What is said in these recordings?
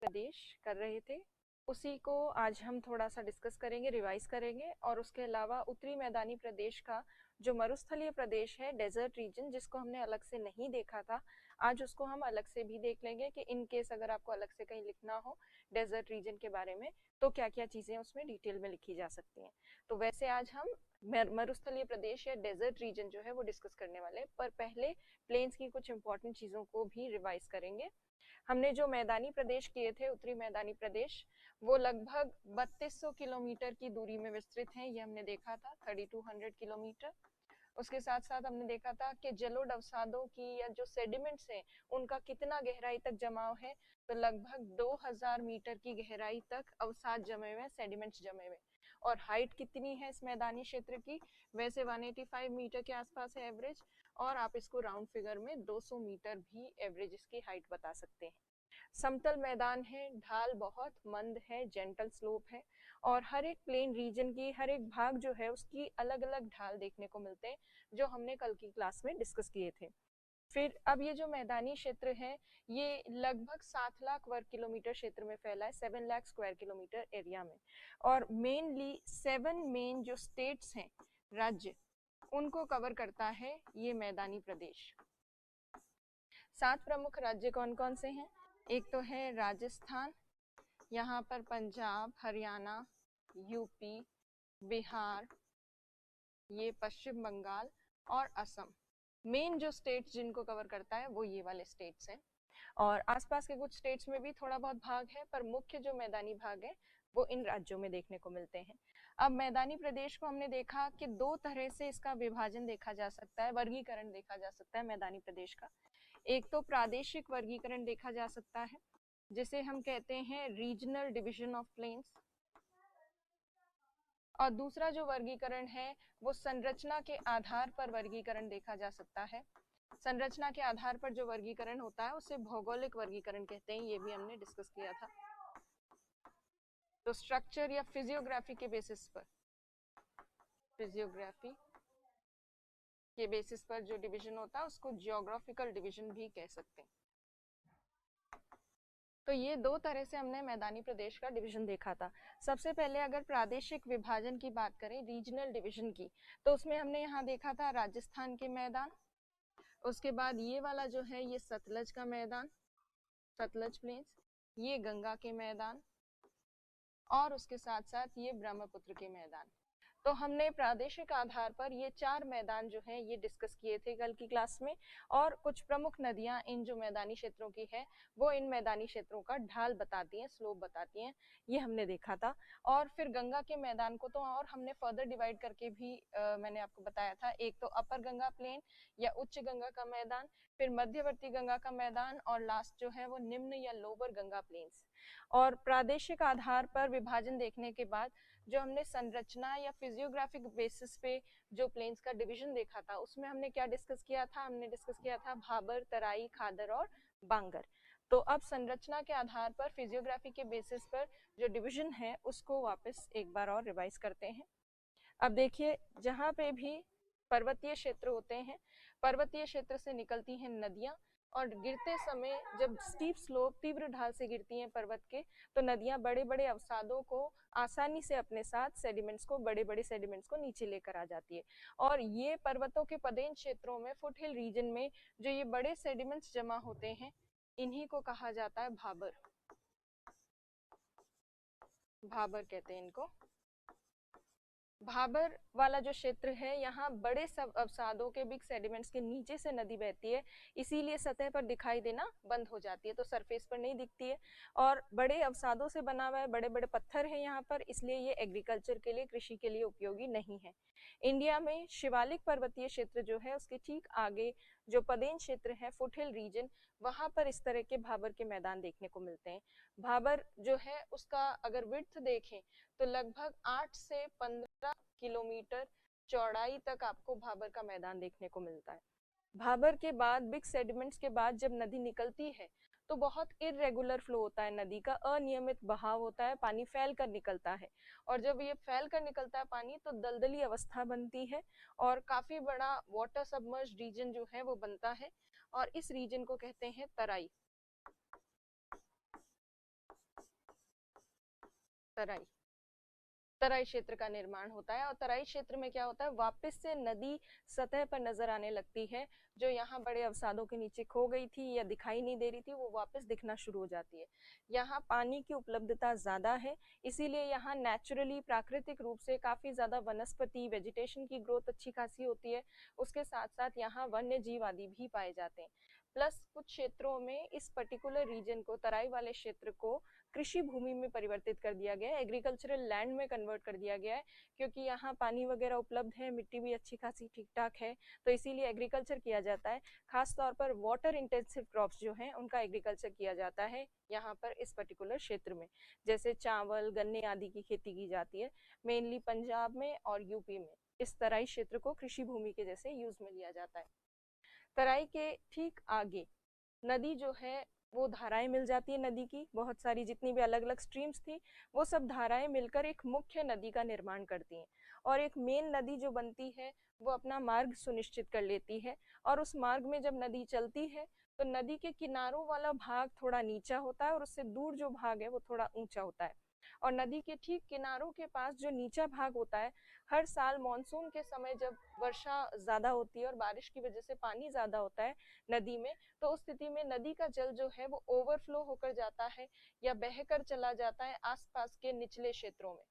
प्रदेश कर रहे थे, उसी को आज हम थोड़ा सा डिस्कस करेंगे, रिवाइज करेंगे। और उसके अलावा उत्तरी मैदानी प्रदेश का जो मरुस्थलीय प्रदेश है, डेजर्ट रीजन, जिसको हमने अलग से नहीं देखा था, आज उसको हम अलग से भी देख लेंगे कि इन केस अगर आपको अलग से कहीं लिखना हो डेजर्ट रीजन के बारे में तो क्या क्या चीजें उसमें डिटेल में लिखी जा सकती हैं। तो वैसे आज हम मरुस्थलीय प्रदेश या डेजर्ट रीजन जो है वो डिस्कस करने वाले हैं, पर पहले प्लेन्स की कुछ इंपॉर्टेंट चीजों को भी रिवाइज करेंगे। हमने जो मैदानी प्रदेश किए थे, उत्तरी मैदानी प्रदेश, वो लगभग 3200 किलोमीटर की दूरी में विस्तृत हैं, ये हमने देखा था, 3200 किलोमीटर। उसके साथ साथ हमने देखा था कि जलोढ़ अवसादों की या जो सेडिमेंट्स हैं उनका कितना गहराई तक जमाव है, तो लगभग 2000 मीटर की गहराई तक अवसाद जमे हुए, सेडिमेंट्स जमे हुए। और हाइट कितनी है इस मैदानी क्षेत्र की, वैसे 185 मीटर के आसपास है एवरेज, और आप इसको राउंड फिगर में 200 मीटर भी एवरेज इसकी हाइट बता सकते हैं। समतल मैदान है, ढाल बहुत मंद है, जेंटल स्लोप है, और हर एक प्लेन रीजन की हर एक भाग जो है उसकी अलग अलग ढाल देखने को मिलते हैं, जो हमने कल की क्लास में डिस्कस किए थे। फिर अब ये जो मैदानी क्षेत्र है ये लगभग 7 लाख वर्ग किलोमीटर क्षेत्र में फैला है, 7 लाख स्क्वायर किलोमीटर एरिया में। और मेनली 7 मेन जो स्टेट्स हैं, राज्य, उनको कवर करता है ये मैदानी प्रदेश। 7 प्रमुख राज्य कौन कौन से हैं? एक तो है राजस्थान, यहाँ पर पंजाब, हरियाणा, यूपी, बिहार, ये पश्चिम बंगाल और असम। मेन जो स्टेट्स जिनको कवर करता है वो ये वाले स्टेट्स हैं, और आसपास के कुछ स्टेट्स में भी थोड़ा बहुत भाग है, पर मुख्य जो मैदानी भाग है वो इन राज्यों में देखने को मिलते हैं। अब मैदानी प्रदेश को हमने देखा कि दो तरह से इसका विभाजन देखा जा सकता है, वर्गीकरण देखा जा सकता है मैदानी प्रदेश का। एक तो प्रादेशिक वर्गीकरण देखा जा सकता है, जिसे हम कहते हैं रीजनल डिवीजन ऑफ प्लेन्स। और दूसरा जो वर्गीकरण है वो संरचना के आधार पर वर्गीकरण देखा जा सकता है। संरचना के आधार पर जो वर्गीकरण होता है उसे भौगोलिक वर्गीकरण कहते हैं, ये भी हमने डिस्कस किया था। तो स्ट्रक्चर या फिजियोग्राफी के बेसिस पर, फिजियोग्राफी के बेसिस पर जो डिवीजन होता है उसको जियोग्राफिकल डिवीजन भी कह सकते हैं। तो ये दो तरह से हमने मैदानी प्रदेश का डिवीजन देखा था। सबसे पहले अगर प्रादेशिक विभाजन की बात करें, रीजनल डिवीजन की, तो उसमें हमने यहाँ देखा था राजस्थान के मैदान, उसके बाद ये वाला जो है ये सतलज का मैदान, सतलज प्लेन्स, ये गंगा के मैदान, और उसके साथ साथ ये ब्रह्मपुत्र के मैदान। तो हमने प्रादेशिक आधार पर ये 4 मैदान जो हैं ये डिस्कस किए थे कल की क्लास में, और कुछ प्रमुख नदियां इन जो मैदानी क्षेत्रों की है वो इन मैदानी क्षेत्रों का ढाल बताती हैं, स्लोप बताती हैं, ये हमने देखा था। और फिर गंगा के मैदान को तो और हमने फर्दर डिवाइड करके भी मैंने आपको बताया था, एक तो अपर गंगा प्लेन या उच्च गंगा का मैदान, फिर मध्यवर्ती गंगा का मैदान, और लास्ट जो है वो निम्न या लोअर गंगा प्लेन्स। और प्रादेशिक आधार पर विभाजन देखने के बाद जो हमने संरचना या फिजियोग्राफिक बेसिस पे जो प्लेन्स का डिवीजन देखा था, उसमें हमने क्या डिस्कस किया था? हमने डिस्कस किया था भाबर, तराई, खादर और बांगर। तो अब संरचना के आधार पर, फिजियोग्राफी के बेसिस पर जो डिवीजन है उसको वापस एक बार और रिवाइज करते हैं। अब देखिए, जहाँ पे भी पर्वतीय क्षेत्र होते हैं, पर्वतीय क्षेत्र से निकलती हैं नदियां, और गिरते समय जब स्टीप स्लोप, तीव्र ढाल से गिरती हैं पर्वत के, तो नदियां बड़े बड़े अवसादों को आसानी से अपने साथ, सेडिमेंट्स को, बड़े बड़े सेडिमेंट्स को नीचे लेकर आ जाती है। और ये पर्वतों के पदेन क्षेत्रों में, फुट हिल रीजन में जो ये बड़े सेडिमेंट्स जमा होते हैं, इन्हीं को कहा जाता है भाबर। भाबर कहते हैं इनको। भाबर वाला जो क्षेत्र है, यहाँ बड़े सब अवसादों के, बिग सेडिमेंट्स के नीचे से नदी बहती है, इसीलिए सतह पर दिखाई देना बंद हो जाती है, तो सरफेस पर नहीं दिखती है। और बड़े अवसादों से बना हुआ है, बड़े बड़े पत्थर है यहाँ पर, इसलिए ये एग्रीकल्चर के लिए, कृषि के लिए उपयोगी नहीं है। इंडिया में शिवालिक पर्वतीय क्षेत्र जो है उसके ठीक आगे जो पदेन क्षेत्र है, फुटहिल रीजन, वहां पर इस तरह के भाबर के मैदान देखने को मिलते हैं। भाबर जो है उसका अगर विड्थ देखें तो लगभग 8 से 15 किलोमीटर चौड़ाई तक आपको भाबर का मैदान देखने को मिलता है। भाबर के बाद, बिग सेडिमेंट्स के बाद जब नदी निकलती है तो बहुत इरेगुलर फ्लो होता है, नदी का अनियमित बहाव होता है, पानी फैल कर निकलता है, और जब ये फैल कर निकलता है पानी तो दलदली अवस्था बनती है, और काफी बड़ा वाटर सबमर्ज रीजन जो है वो बनता है, और इस रीजन को कहते हैं तराई। तराई तराई क्षेत्र का निर्माण होता है। और तराई क्षेत्र में क्या होता है, वापस से नदी सतह पर नजर आने लगती है। जो यहाँ बड़े अवसादों के नीचे खो गई थी या दिखाई नहीं दे रही थी, वो वापस दिखना शुरू हो जाती है। यहाँ पानी की उपलब्धता ज्यादा है, इसीलिए यहाँ नेचुरली प्राकृतिक रूप से काफी ज्यादा वनस्पति वेजिटेशन की ग्रोथ अच्छी खासी होती है। उसके साथ साथ यहाँ वन्य जीव आदि भी पाए जाते हैं। प्लस कुछ क्षेत्रों में इस पर्टिकुलर रीजन को, तराई वाले क्षेत्र को, कृषि भूमि में परिवर्तित कर दिया गया है, एग्रीकल्चरल लैंड में कन्वर्ट कर दिया गया है। क्योंकि यहाँ पानी वगैरह उपलब्ध है, मिट्टी भी अच्छी खासी ठीक ठाक है, तो इसीलिए एग्रीकल्चर किया जाता है। खास तौर पर वाटर इंटेंसिव क्रॉप्स जो हैं उनका एग्रीकल्चर किया जाता है यहाँ पर इस पर्टिकुलर क्षेत्र में। जैसे चावल, गन्ने आदि की खेती की जाती है, मेनली पंजाब में और यूपी में। इस तराई क्षेत्र को कृषि भूमि के जैसे यूज में लिया जाता है। तराई के ठीक आगे नदी जो है वो धाराएं मिल जाती है। नदी की बहुत सारी जितनी भी अलग अलग स्ट्रीम्स थी, वो सब धाराएं मिलकर एक मुख्य नदी का निर्माण करती हैं। और एक मेन नदी जो बनती है वो अपना मार्ग सुनिश्चित कर लेती है। और उस मार्ग में जब नदी चलती है तो नदी के किनारों वाला भाग थोड़ा नीचा होता है और उससे दूर जो भाग है वो थोड़ा ऊंचा होता है। और नदी के ठीक किनारों के पास जो नीचा भाग होता है, हर साल मॉनसून के समय जब वर्षा ज्यादा होती है और बारिश की वजह से पानी ज्यादा होता है नदी में, तो उस स्थिति में नदी का जल जो है वो ओवरफ्लो होकर जाता है या बहकर चला जाता है आसपास के निचले क्षेत्रों में।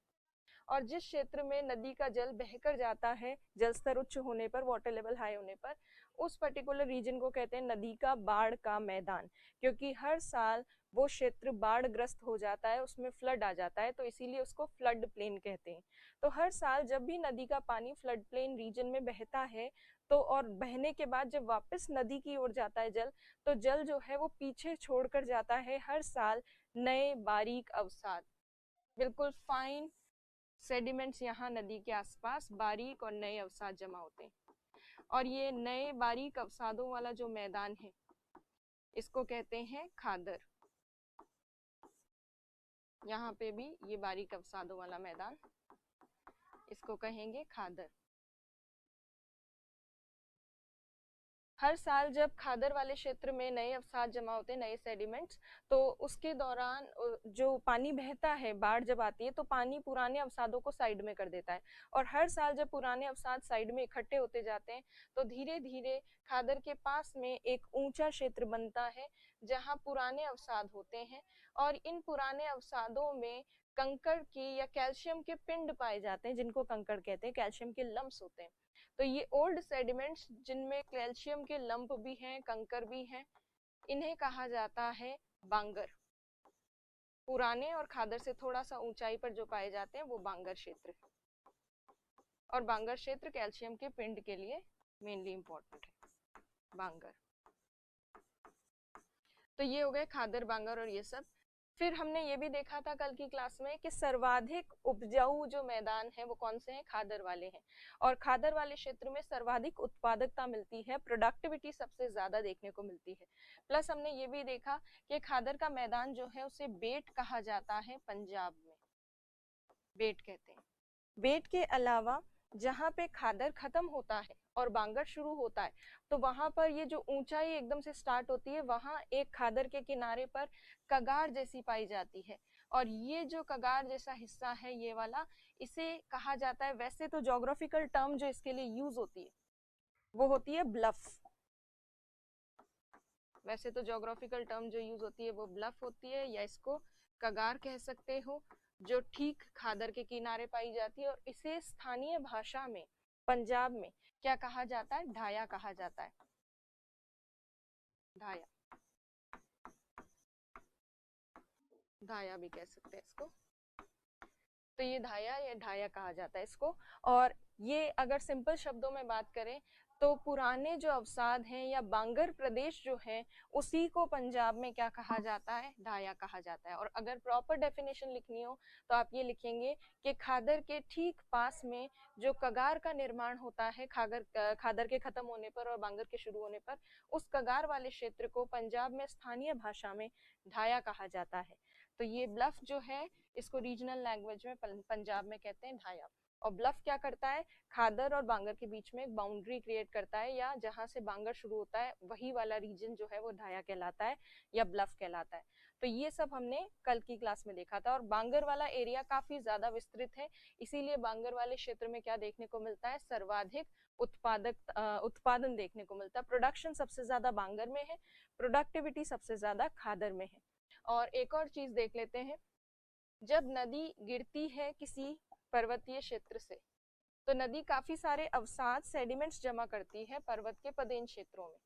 और जिस क्षेत्र में नदी का जल बहकर जाता है, जल स्तर उच्च होने पर, वाटर लेवल हाई होने पर, उस पर्टिकुलर रीजन को कहते हैं नदी का बाढ़ का मैदान। क्योंकि हर साल वो क्षेत्र बाढ़ ग्रस्त हो जाता है, उसमें फ्लड आ जाता है, तो इसीलिए उसको फ्लड प्लेन कहते हैं। तो हर साल जब भी नदी का पानी फ्लड प्लेन रीजन में बहता है, तो और बहने के बाद जब वापस नदी की ओर जाता है जल, तो जल जो है वो पीछे छोड़कर जाता है हर साल नए बारीक अवसाद, बिल्कुल फाइन सेडिमेंट्स। यहाँ नदी के आसपास बारीक और नए अवसाद जमा होते हैं। और ये नए बारीक अवसादों वाला जो मैदान है इसको कहते हैं खादर। यहाँ पे भी ये बारीक अवसादों वाला मैदान, इसको कहेंगे खादर। हर साल जब खादर वाले क्षेत्र में नए अवसाद जमा होते हैं, नए सेडिमेंट्स, तो उसके दौरान जो पानी बहता है, बाढ़ जब आती है तो पानी पुराने अवसादों को साइड में कर देता है। और हर साल जब पुराने अवसाद साइड में इकट्ठे होते जाते हैं तो धीरे धीरे खादर के पास में एक ऊंचा क्षेत्र बनता है जहाँ पुराने अवसाद होते हैं। और इन पुराने अवसादों में कंकड़ की या कैल्शियम के पिंड पाए जाते हैं, जिनको कंकड़ कहते हैं, कैल्शियम के लम्प्स होते हैं। तो ये ओल्ड सेडिमेंट्स जिनमें कैल्शियम के लंप भी हैं, कंकर भी हैं, इन्हें कहा जाता है बांगर। पुराने और खादर से थोड़ा सा ऊंचाई पर जो पाए जाते हैं वो बांगर क्षेत्र। और बांगर क्षेत्र कैल्शियम के पिंड के लिए मेनली इंपॉर्टेंट है, बांगर। तो ये हो गए खादर, बांगर और ये सब। फिर हमने ये भी देखा था कल की क्लास में कि सर्वाधिक उपजाऊ जो मैदान है वो कौन से हैं, खादर वाले हैं। और खादर वाले क्षेत्र में सर्वाधिक उत्पादकता मिलती है, प्रोडक्टिविटी सबसे ज्यादा देखने को मिलती है। प्लस हमने ये भी देखा कि खादर का मैदान जो है उसे बेट कहा जाता है, पंजाब में बेट कहते हैं। बेट के अलावा जहाँ पे खादर खत्म होता है और बांगर शुरू होता है, तो वहां पर ये जो ऊंचाई एकदम से स्टार्ट होती है, वहां एक खादर के किनारे पर कगार जैसी पाई जाती है। और ये जो कगार जैसा हिस्सा है ये वाला, इसे कहा जाता है, वैसे तो ज्योग्राफिकल टर्म जो इसके लिए यूज होती है वो होती है ब्लफ। वैसे तो ज्योग्राफिकल टर्म जो यूज होती है वो ब्लफ होती है, या इसको कगार कह सकते हो, जो ठीक खादर के किनारे पाई जाती है। और इसे स्थानीय भाषा में पंजाब में क्या कहा जाता है, ढाया कहा जाता है, ढाया, ढाया भी कह सकते हैं इसको। तो ये ढाया या ढाया कहा जाता है इसको। और ये अगर सिंपल शब्दों में बात करें तो पुराने जो अवसाद हैं या बांगर प्रदेश जो है, उसी को पंजाब में क्या कहा जाता है, ढाया कहा जाता है। और अगर प्रॉपर डेफिनेशन लिखनी हो तो आप ये लिखेंगे कि खादर के ठीक पास में जो कगार का निर्माण होता है, खादर के खत्म होने पर और बांगर के शुरू होने पर, उस कगार वाले क्षेत्र को पंजाब में स्थानीय भाषा में ढाया कहा जाता है। तो ये ब्लफ जो है इसको रीजनल लैंग्वेज में पंजाब में कहते हैं ढाया। और ब्लफ क्या करता है, खादर और बांगर के बीच में एक बाउंड्री क्रिएट करता है, या जहां से बांगर शुरू होता है वही वाला रीजन जो है वो ढाया कहलाता है या ब्लफ कहलाता है। तो ये सब हमने कल की क्लास में देखा था। और बांगर वाला एरिया काफी ज्यादा विस्तृत है, इसीलिए बांगर वाले क्षेत्र में क्या देखने को मिलता है, सर्वाधिक उत्पादन देखने को मिलता है। प्रोडक्शन सबसे ज्यादा बांगर में है, प्रोडक्टिविटी सबसे ज्यादा खादर में है। और एक और चीज देख लेते हैं, जब नदी गिरती है किसी पर्वतीय क्षेत्र से तो नदी काफी सारे अवसाद सेडिमेंट्स जमा करती है पर्वत के पदेन क्षेत्रों में।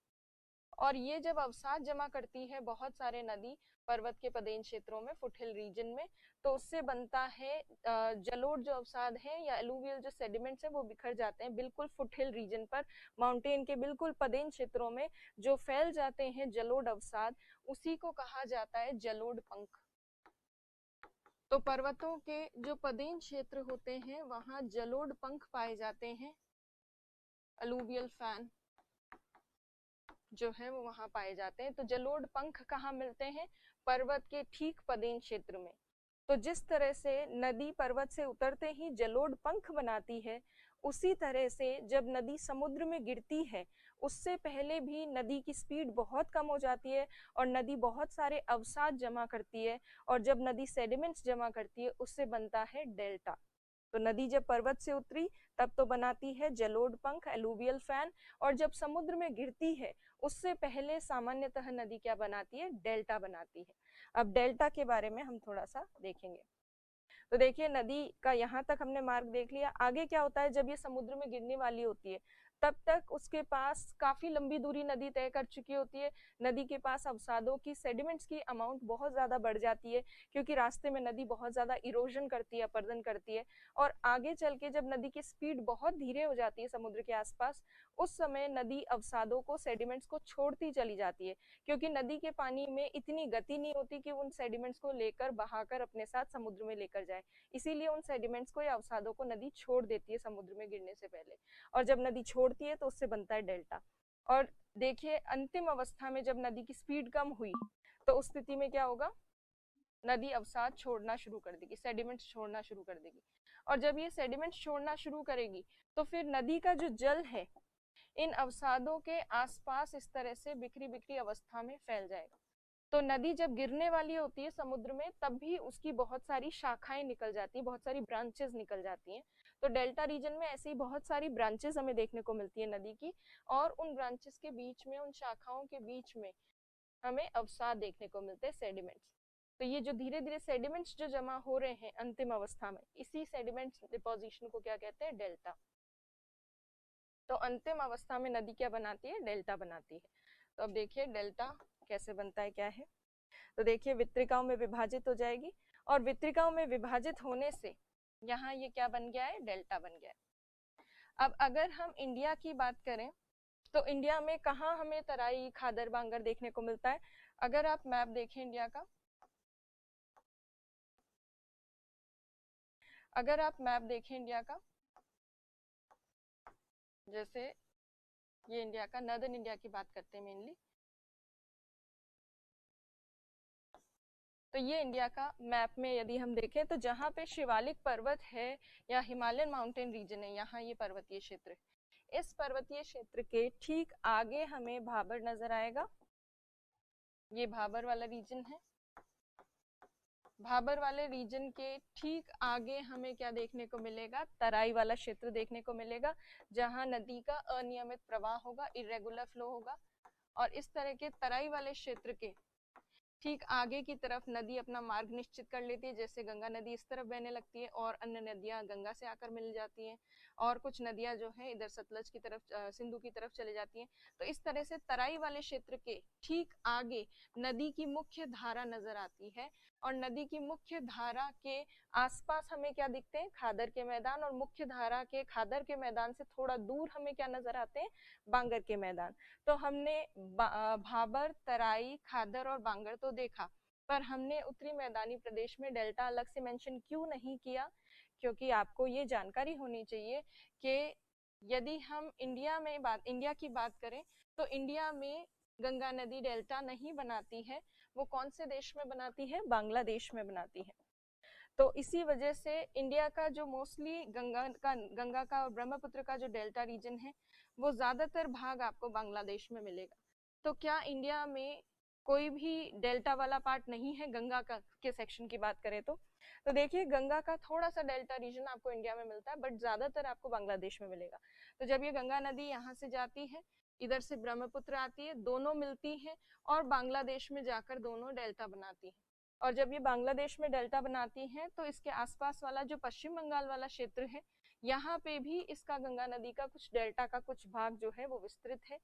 और ये जब अवसाद जमा करती है बहुत सारे नदी पर्वत के पदेन क्षेत्रों में, फुटहिल रीजन में, तो उससे बनता है जलोढ़ जो अवसाद है या एलुवियल जो सेडिमेंट्स है वो बिखर जाते हैं बिल्कुल फुटहिल रीजन पर, माउंटेन के बिल्कुल पदेन क्षेत्रों में जो फैल जाते हैं जलोढ़ अवसाद, उसी को कहा जाता है जलोढ़ पंख। तो पर्वतों के जो पदेन क्षेत्र होते हैं वहां जलोढ़ पंख पाए जाते हैं, अलूवियल फैन जो है वो वहां पाए जाते हैं। तो जलोढ़ पंख कहाँ मिलते हैं, पर्वत के ठीक पदेन क्षेत्र में। तो जिस तरह से नदी पर्वत से उतरते ही जलोढ़ पंख बनाती है, उसी तरह से जब नदी समुद्र में गिरती है उससे पहले भी नदी की स्पीड बहुत कम हो जाती है और नदी बहुत सारे अवसाद जमा करती है, और जब नदी सेडिमेंट्स जमा करती है उससे बनता है डेल्टा। तो नदी जब पर्वत से उतरी तब तो बनाती है जलोढ़ पंख, एलुवियल फैन, और जब समुद्र में गिरती है उससे पहले सामान्यतः नदी क्या बनाती है, डेल्टा बनाती है। अब डेल्टा के बारे में हम थोड़ा सा देखेंगे। तो देखिए नदी का यहाँ तक हमने मार्ग देख लिया। आगे क्या होता है, जब ये समुद्र में गिरने वाली होती है तब तक उसके पास काफी लंबी दूरी नदी तय कर चुकी होती है। नदी के पास अवसादों की, सेडिमेंट्स की अमाउंट बहुत ज्यादा बढ़ जाती है, क्योंकि रास्ते में नदी बहुत ज्यादा इरोजन करती है, अपरदन करती है। और आगे चल के जब नदी की स्पीड बहुत धीरे हो जाती है समुद्र के आसपास, उस समय नदी अवसादों को, सेडिमेंट्स को छोड़ती चली जाती है, क्योंकि नदी के पानी में इतनी गति नहीं होती कि उन सेडिमेंट्स को लेकर बहाकर अपने साथ समुद्र में लेकर जाए। इसीलिए उन सेडिमेंट्स को या अवसादों को नदी छोड़ देती है समुद्र में गिरने से पहले, और जब नदी छोड़ती है तो उससे बनता है डेल्टा। और देखिए अंतिम अवस्था में जब नदी की स्पीड कम हुई तो उस स्थिति में क्या होगा, नदी अवसाद छोड़ना शुरू कर देगी, सेडिमेंट्स छोड़ना शुरू कर देगी। और जब ये सेडिमेंट्स छोड़ना शुरू करेगी तो फिर नदी का जो जल है इन अवसादों के आसपास इस तरह से बिखरी बिखरी अवस्था में फैल जाएगा। तो नदी जब गिरने वाली होती है समुद्र में तब भी उसकी बहुत सारी शाखाएं निकल जाती हैं, बहुत सारी ब्रांचेस निकल जाती हैं। तो डेल्टा रीजन में ऐसी बहुत सारी ब्रांचेस हमें देखने को मिलती है नदी की, और उन ब्रांचेस के बीच में, उन शाखाओं के बीच में हमें अवसाद देखने को मिलते हैं, सेडिमेंट्स। तो ये जो धीरे धीरे सेडिमेंट्स जो जमा हो रहे हैं अंतिम अवस्था में, इसी सेडिमेंट्स डिपोजिशन को क्या कहते हैं, डेल्टा। तो अंतिम अवस्था में नदी क्या बनाती है, डेल्टा बनाती है। तो अब देखिए डेल्टा कैसे बनता है, क्या है। तो देखिए वितरिकाओं में विभाजित हो जाएगी, और वितरिकाओं में विभाजित होने से यहाँ ये क्या बन गया है, डेल्टा बन गया है। अब अगर हम इंडिया की बात करें तो इंडिया में कहाँ हमें तराई, खादर, बांगर देखने को मिलता है। अगर आप मैप देखें इंडिया का, अगर आप मैप देखें इंडिया का, जैसे ये इंडिया का नॉर्दर्न इंडिया की बात करते हैं मेनली, तो ये इंडिया का मैप में यदि हम देखें तो जहाँ पे शिवालिक पर्वत है या हिमालयन माउंटेन रीजन है, यहाँ ये पर्वतीय क्षेत्र है। इस पर्वतीय क्षेत्र के ठीक आगे हमें भाबर नजर आएगा, ये भाबर वाला रीजन है। भाबर वाले रीजन के ठीक आगे हमें क्या देखने को मिलेगा, तराई वाला क्षेत्र देखने को मिलेगा, जहां नदी का अनियमित प्रवाह होगा, इरेगुलर फ्लो होगा। और इस तरह के तराई वाले क्षेत्र के ठीक आगे की तरफ नदी अपना मार्ग निश्चित कर लेती है, जैसे गंगा नदी इस तरफ बहने लगती है और अन्य नदियां गंगा से आकर मिल जाती हैं, और कुछ नदियां जो है इधर सतलज की तरफ, सिंधु की तरफ चले जाती हैं। तो इस तरह से तराई वाले क्षेत्र के ठीक आगे नदी की मुख्य धारा नजर आती है, और नदी की मुख्य धारा के आसपास हमें क्या दिखते हैं, खादर के मैदान, और मुख्य धारा के खादर के मैदान से थोड़ा दूर हमें क्या नजर आते हैं, बांगर के मैदान। तो हमने भाबर, तराई, खादर और बांगर तो देखा, पर हमने उत्तरी मैदानी प्रदेश में डेल्टा अलग से मेंशन क्यों नहीं किया, क्योंकि आपको ये जानकारी होनी चाहिए कि यदि हम इंडिया की बात करें तो इंडिया में गंगा नदी डेल्टा नहीं बनाती है, वो कौन से देश में बनाती है, बांग्लादेश में बनाती है। तो इसी वजह से इंडिया का जो मोस्टली गंगा का और ब्रह्मपुत्र का जो डेल्टा रीजन है वो ज्यादातर भाग आपको बांग्लादेश में मिलेगा। तो क्या इंडिया में कोई भी डेल्टा वाला पार्ट नहीं है गंगा का के सेक्शन की बात करें तो देखिए गंगा का थोड़ा सा डेल्टा रीजन आपको इंडिया में मिलता है, बट ज्यादातर आपको बांग्लादेश में मिलेगा। तो जब ये गंगा नदी यहाँ से जाती है, इधर से ब्रह्मपुत्र आती है, दोनों मिलती हैं और बांग्लादेश में जाकर दोनों डेल्टा बनाती हैं। और जब ये बांग्लादेश में डेल्टा बनाती हैं तो इसके आसपास वाला जो पश्चिम बंगाल वाला क्षेत्र है, यहाँ पे भी इसका गंगा नदी का कुछ डेल्टा का कुछ भाग जो है वो विस्तृत है।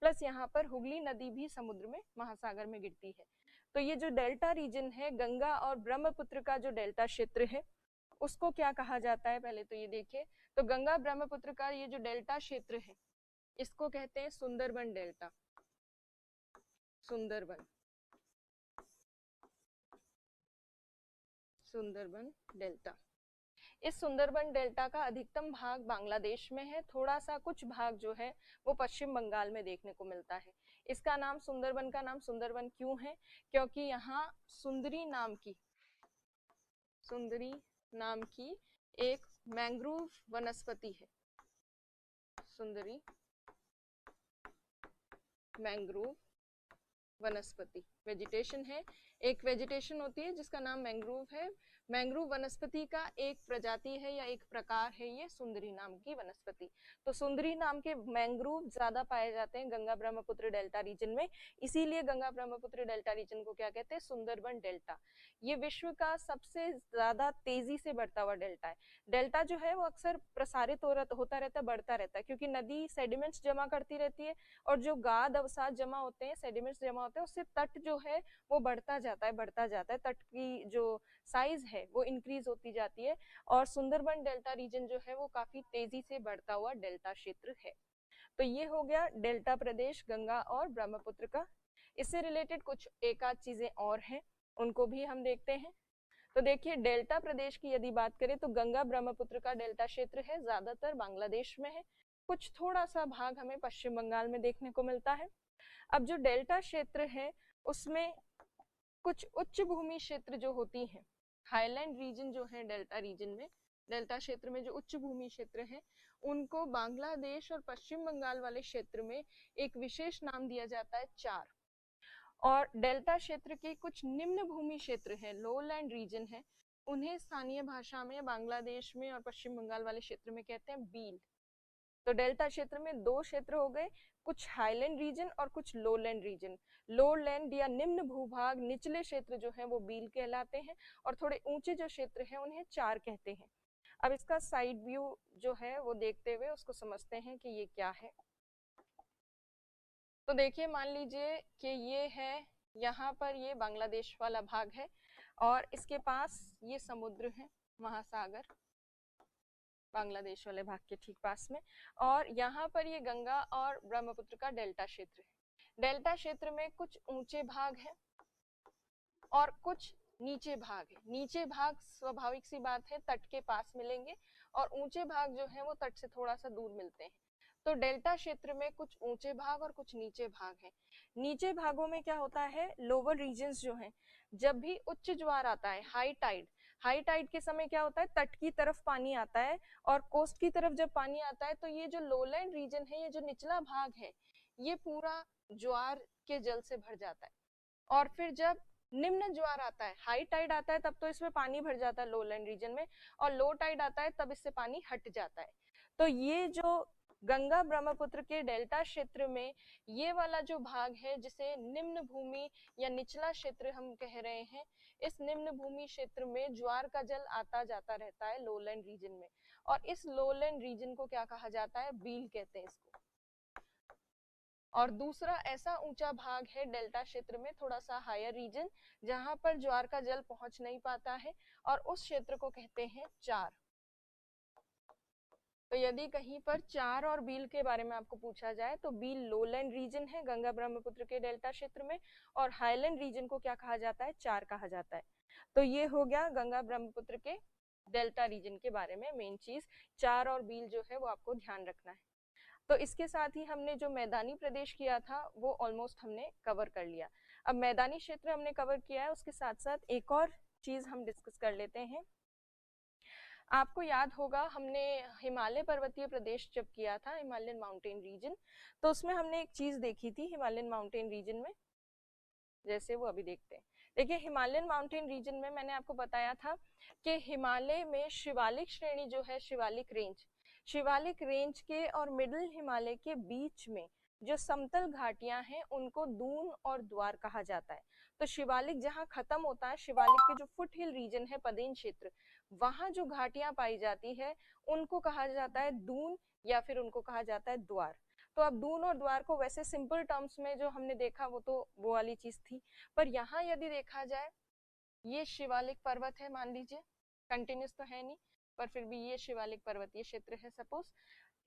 प्लस यहाँ पर हुगली नदी भी समुद्र में महासागर में गिरती है। तो ये जो डेल्टा रीजन है, गंगा और ब्रह्मपुत्र का जो डेल्टा क्षेत्र है, उसको क्या कहा जाता है पहले तो ये देखिए। तो गंगा ब्रह्मपुत्र का ये जो डेल्टा क्षेत्र है, इसको कहते हैं सुंदरबन डेल्टा। सुंदरबन डेल्टा। इस सुंदरबन डेल्टा का अधिकतम भाग बांग्लादेश में है, थोड़ा सा कुछ भाग जो है वो पश्चिम बंगाल में देखने को मिलता है। इसका नाम सुंदरबन का नाम सुंदरबन क्यों है? क्योंकि यहाँ सुंदरी नाम की एक मैंग्रोव वनस्पति है। सुंदरी मैंग्रोव वनस्पति वेजिटेशन है, एक वेजिटेशन होती है जिसका नाम मैंग्रोव है। मैंग्रोव वनस्पति का एक प्रजाति है या एक प्रकार है ये सुंदरी नाम की वनस्पति। तो सुंदरी नाम के मैंग्रोव ज्यादा पाए जाते हैं गंगा ब्रह्मपुत्र डेल्टा रीजन में, इसीलिए गंगा ब्रह्मपुत्र डेल्टा रीजन को क्या कहते हैं? सुंदरबन डेल्टा। ये विश्व का सबसे ज्यादा तेजी से बढ़ता हुआ डेल्टा है। डेल्टा जो है वो अक्सर प्रसारित होता रहता है, बढ़ता रहता है, क्योंकि नदी सेडिमेंट्स जमा करती रहती है और जो गाद अवसाद जमा होते हैं, सेडिमेंट्स जमा होते हैं, उससे तट जो है वो बढ़ता जाता है। तट की जो साइज है वो इंक्रीज होती जाती है और सुंदरबन डेल्टा रीजन जो है वो काफी तेजी से बढ़ता हुआ डेल्टा क्षेत्र है। तो ये हो गया डेल्टा प्रदेश गंगा और ब्रह्मपुत्र का। इससे रिलेटेड कुछ एक आध चीजें और हैं, उनको भी हम देखते हैं। तो देखिए डेल्टा प्रदेश की यदि बात करें तो गंगा ब्रह्मपुत्र का डेल्टा क्षेत्र है ज्यादातर बांग्लादेश में है, कुछ थोड़ा सा भाग हमें पश्चिम बंगाल में देखने को मिलता है। अब जो डेल्टा क्षेत्र है उसमें कुछ उच्च भूमि क्षेत्र जो होती हैं, हाईलैंड रीजन जो है डेल्टा रीजन में, डेल्टा क्षेत्र में जो उच्च भूमि क्षेत्र है, उनको बांग्लादेश और पश्चिम बंगाल वाले क्षेत्र में एक विशेष नाम दिया जाता है चार। और डेल्टा क्षेत्र के कुछ निम्न भूमि क्षेत्र है, लोलैंड रीजन है, उन्हें स्थानीय भाषा में बांग्लादेश में और पश्चिम बंगाल वाले क्षेत्र में कहते हैं बील। तो डेल्टा क्षेत्र में दो क्षेत्र हो गए, कुछ हाईलैंड रीजन और कुछ लोलैंड रीजन। लोलैंड या निम्न भूभाग निचले क्षेत्र जो है वो बील कहलाते हैं और थोड़े ऊंचे जो क्षेत्र हैं उन्हें चार कहते हैं। अब इसका साइड व्यू जो है वो देखते हुए उसको समझते हैं कि ये क्या है। तो देखिए मान लीजिए कि ये है, यहाँ पर ये बांग्लादेश वाला भाग है और इसके पास ये समुद्र है, महासागर, बांग्लादेश वाले भाग के ठीक पास में, और यहाँ पर ये गंगा और ब्रह्मपुत्र का डेल्टा क्षेत्र है। डेल्टा क्षेत्र में कुछ ऊंचे भाग हैं और कुछ नीचे भाग है। नीचे भाग स्वाभाविक सी बात है तट के पास मिलेंगे और ऊंचे भाग जो है वो तट से थोड़ा सा दूर मिलते हैं। तो डेल्टा क्षेत्र में कुछ ऊंचे भाग और कुछ नीचे भाग हैं। नीचे भागों में क्या होता है, लोअर रीजन्स जो हैं, जब भी उच्च ज्वार आता है, हाई टाइड के समय क्या होता है, तट की तरफ पानी आता है और कोस्ट की तरफ जब पानी आता है तो ये जो लोलैंड रीजन है, ये जो निचला भाग है, ये पूरा ज्वार के जल से भर जाता है। और फिर जब निम्न ज्वार आता है, हाई टाइड आता है, तब तो इसमें पानी भर जाता है लोलैंड रीजन में, और लो टाइड आता है तब इससे पानी हट जाता है। तो ये जो गंगा ब्रह्मपुत्र के डेल्टा क्षेत्र में ये वाला जो भाग है जिसे निम्न भूमि या निचला क्षेत्र हम कह रहे हैं, इस निम्न भूमि क्षेत्र में ज्वार का जल आता जाता रहता है लोलैंड रीजन में, और इस लोलैंड रीजन को क्या कहा जाता है, बील कहते हैं इसको। और दूसरा ऐसा ऊंचा भाग है डेल्टा क्षेत्र में, थोड़ा सा हायर रीजन, जहां पर ज्वार का जल पहुंच नहीं पाता है और उस क्षेत्र को कहते हैं चार। तो यदि कहीं पर चार और बील के बारे में आपको पूछा जाए तो बील लोलैंड रीजन है गंगा ब्रह्मपुत्र के डेल्टा क्षेत्र में, और हाईलैंड रीजन को क्या कहा जाता है, चार कहा जाता है। तो ये हो गया गंगा ब्रह्मपुत्र के डेल्टा रीजन के बारे में मेन चीज, चार और बील जो है वो आपको ध्यान रखना है। तो इसके साथ ही हमने जो मैदानी प्रदेश किया था वो ऑलमोस्ट हमने कवर कर लिया। अब मैदानी क्षेत्र हमने कवर किया है, उसके साथ साथ एक और चीज हम डिस्कस कर लेते हैं। आपको याद होगा हमने हिमालय पर्वतीय प्रदेश जब किया था, हिमालयन माउंटेन रीजन, तो उसमें हमने एक चीज देखी थी हिमालयन माउंटेन रीजन में, जैसे वो अभी देखते हैं। देखिए हिमालयन माउंटेन रीजन में मैंने आपको बताया था कि हिमालय में शिवालिक श्रेणी जो है, शिवालिक रेंज के और मिडिल हिमालय के बीच में जो समतल घाटियां हैं उनको दून और द्वार कहा जाता है। तो शिवालिक जहां खत्म होता है, शिवालिक के जो फुट हिल रीजन है, पदेन क्षेत्र, वहां जो घाटियां पाई जाती है उनको कहा जाता है दून या फिर उनको कहा जाता है द्वार। तो अब दून और द्वार को वैसे सिंपल टर्म्स में जो हमने देखा वो तो वो वाली चीज थी, पर यहाँ यदि देखा जाए, ये शिवालिक पर्वत है मान लीजिए, कंटिन्यूस तो है नहीं पर फिर भी ये शिवालिक पर्वतीय क्षेत्र है सपोज।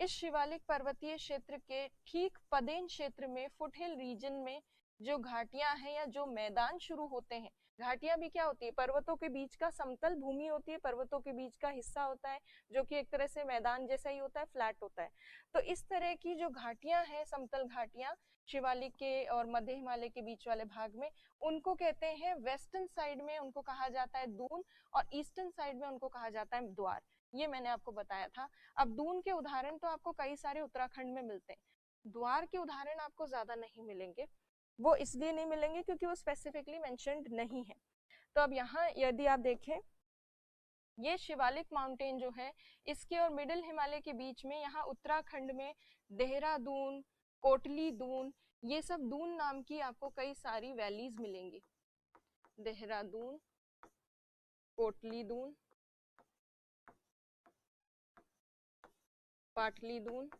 इस शिवालिक पर्वतीय क्षेत्र के ठीक पदेन क्षेत्र में, फुटहिल रीजन में जो घाटियां हैं या जो मैदान शुरू होते हैं, घाटियां भी क्या होती है, पर्वतों के बीच का समतल भूमि होती है, पर्वतों के बीच का हिस्सा होता है जो कि एक तरह से मैदान जैसा ही होता है, फ्लैट होता है। तो इस तरह की जो घाटियां हैं, समतल घाटियां शिवालिक के और मध्य हिमालय के बीच वाले भाग में, उनको कहते हैं, वेस्टर्न साइड में उनको कहा जाता है दून और ईस्टर्न साइड में उनको कहा जाता है द्वार। ये मैंने आपको बताया था। अब दून के उदाहरण तो आपको कई सारे उत्तराखंड में मिलते हैं, द्वार के उदाहरण आपको ज्यादा नहीं मिलेंगे। वो इसलिए नहीं मिलेंगे क्योंकि वो स्पेसिफिकली मेंशन्ड नहीं है। तो अब यहाँ यदि आप देखें, ये शिवालिक माउंटेन जो है, इसके और मिडिल हिमालय के बीच में यहाँ उत्तराखंड में देहरादून, कोटली दून, ये सब दून नाम की आपको कई सारी वैलीज मिलेंगी। देहरादून, कोटली दून, पाटली दून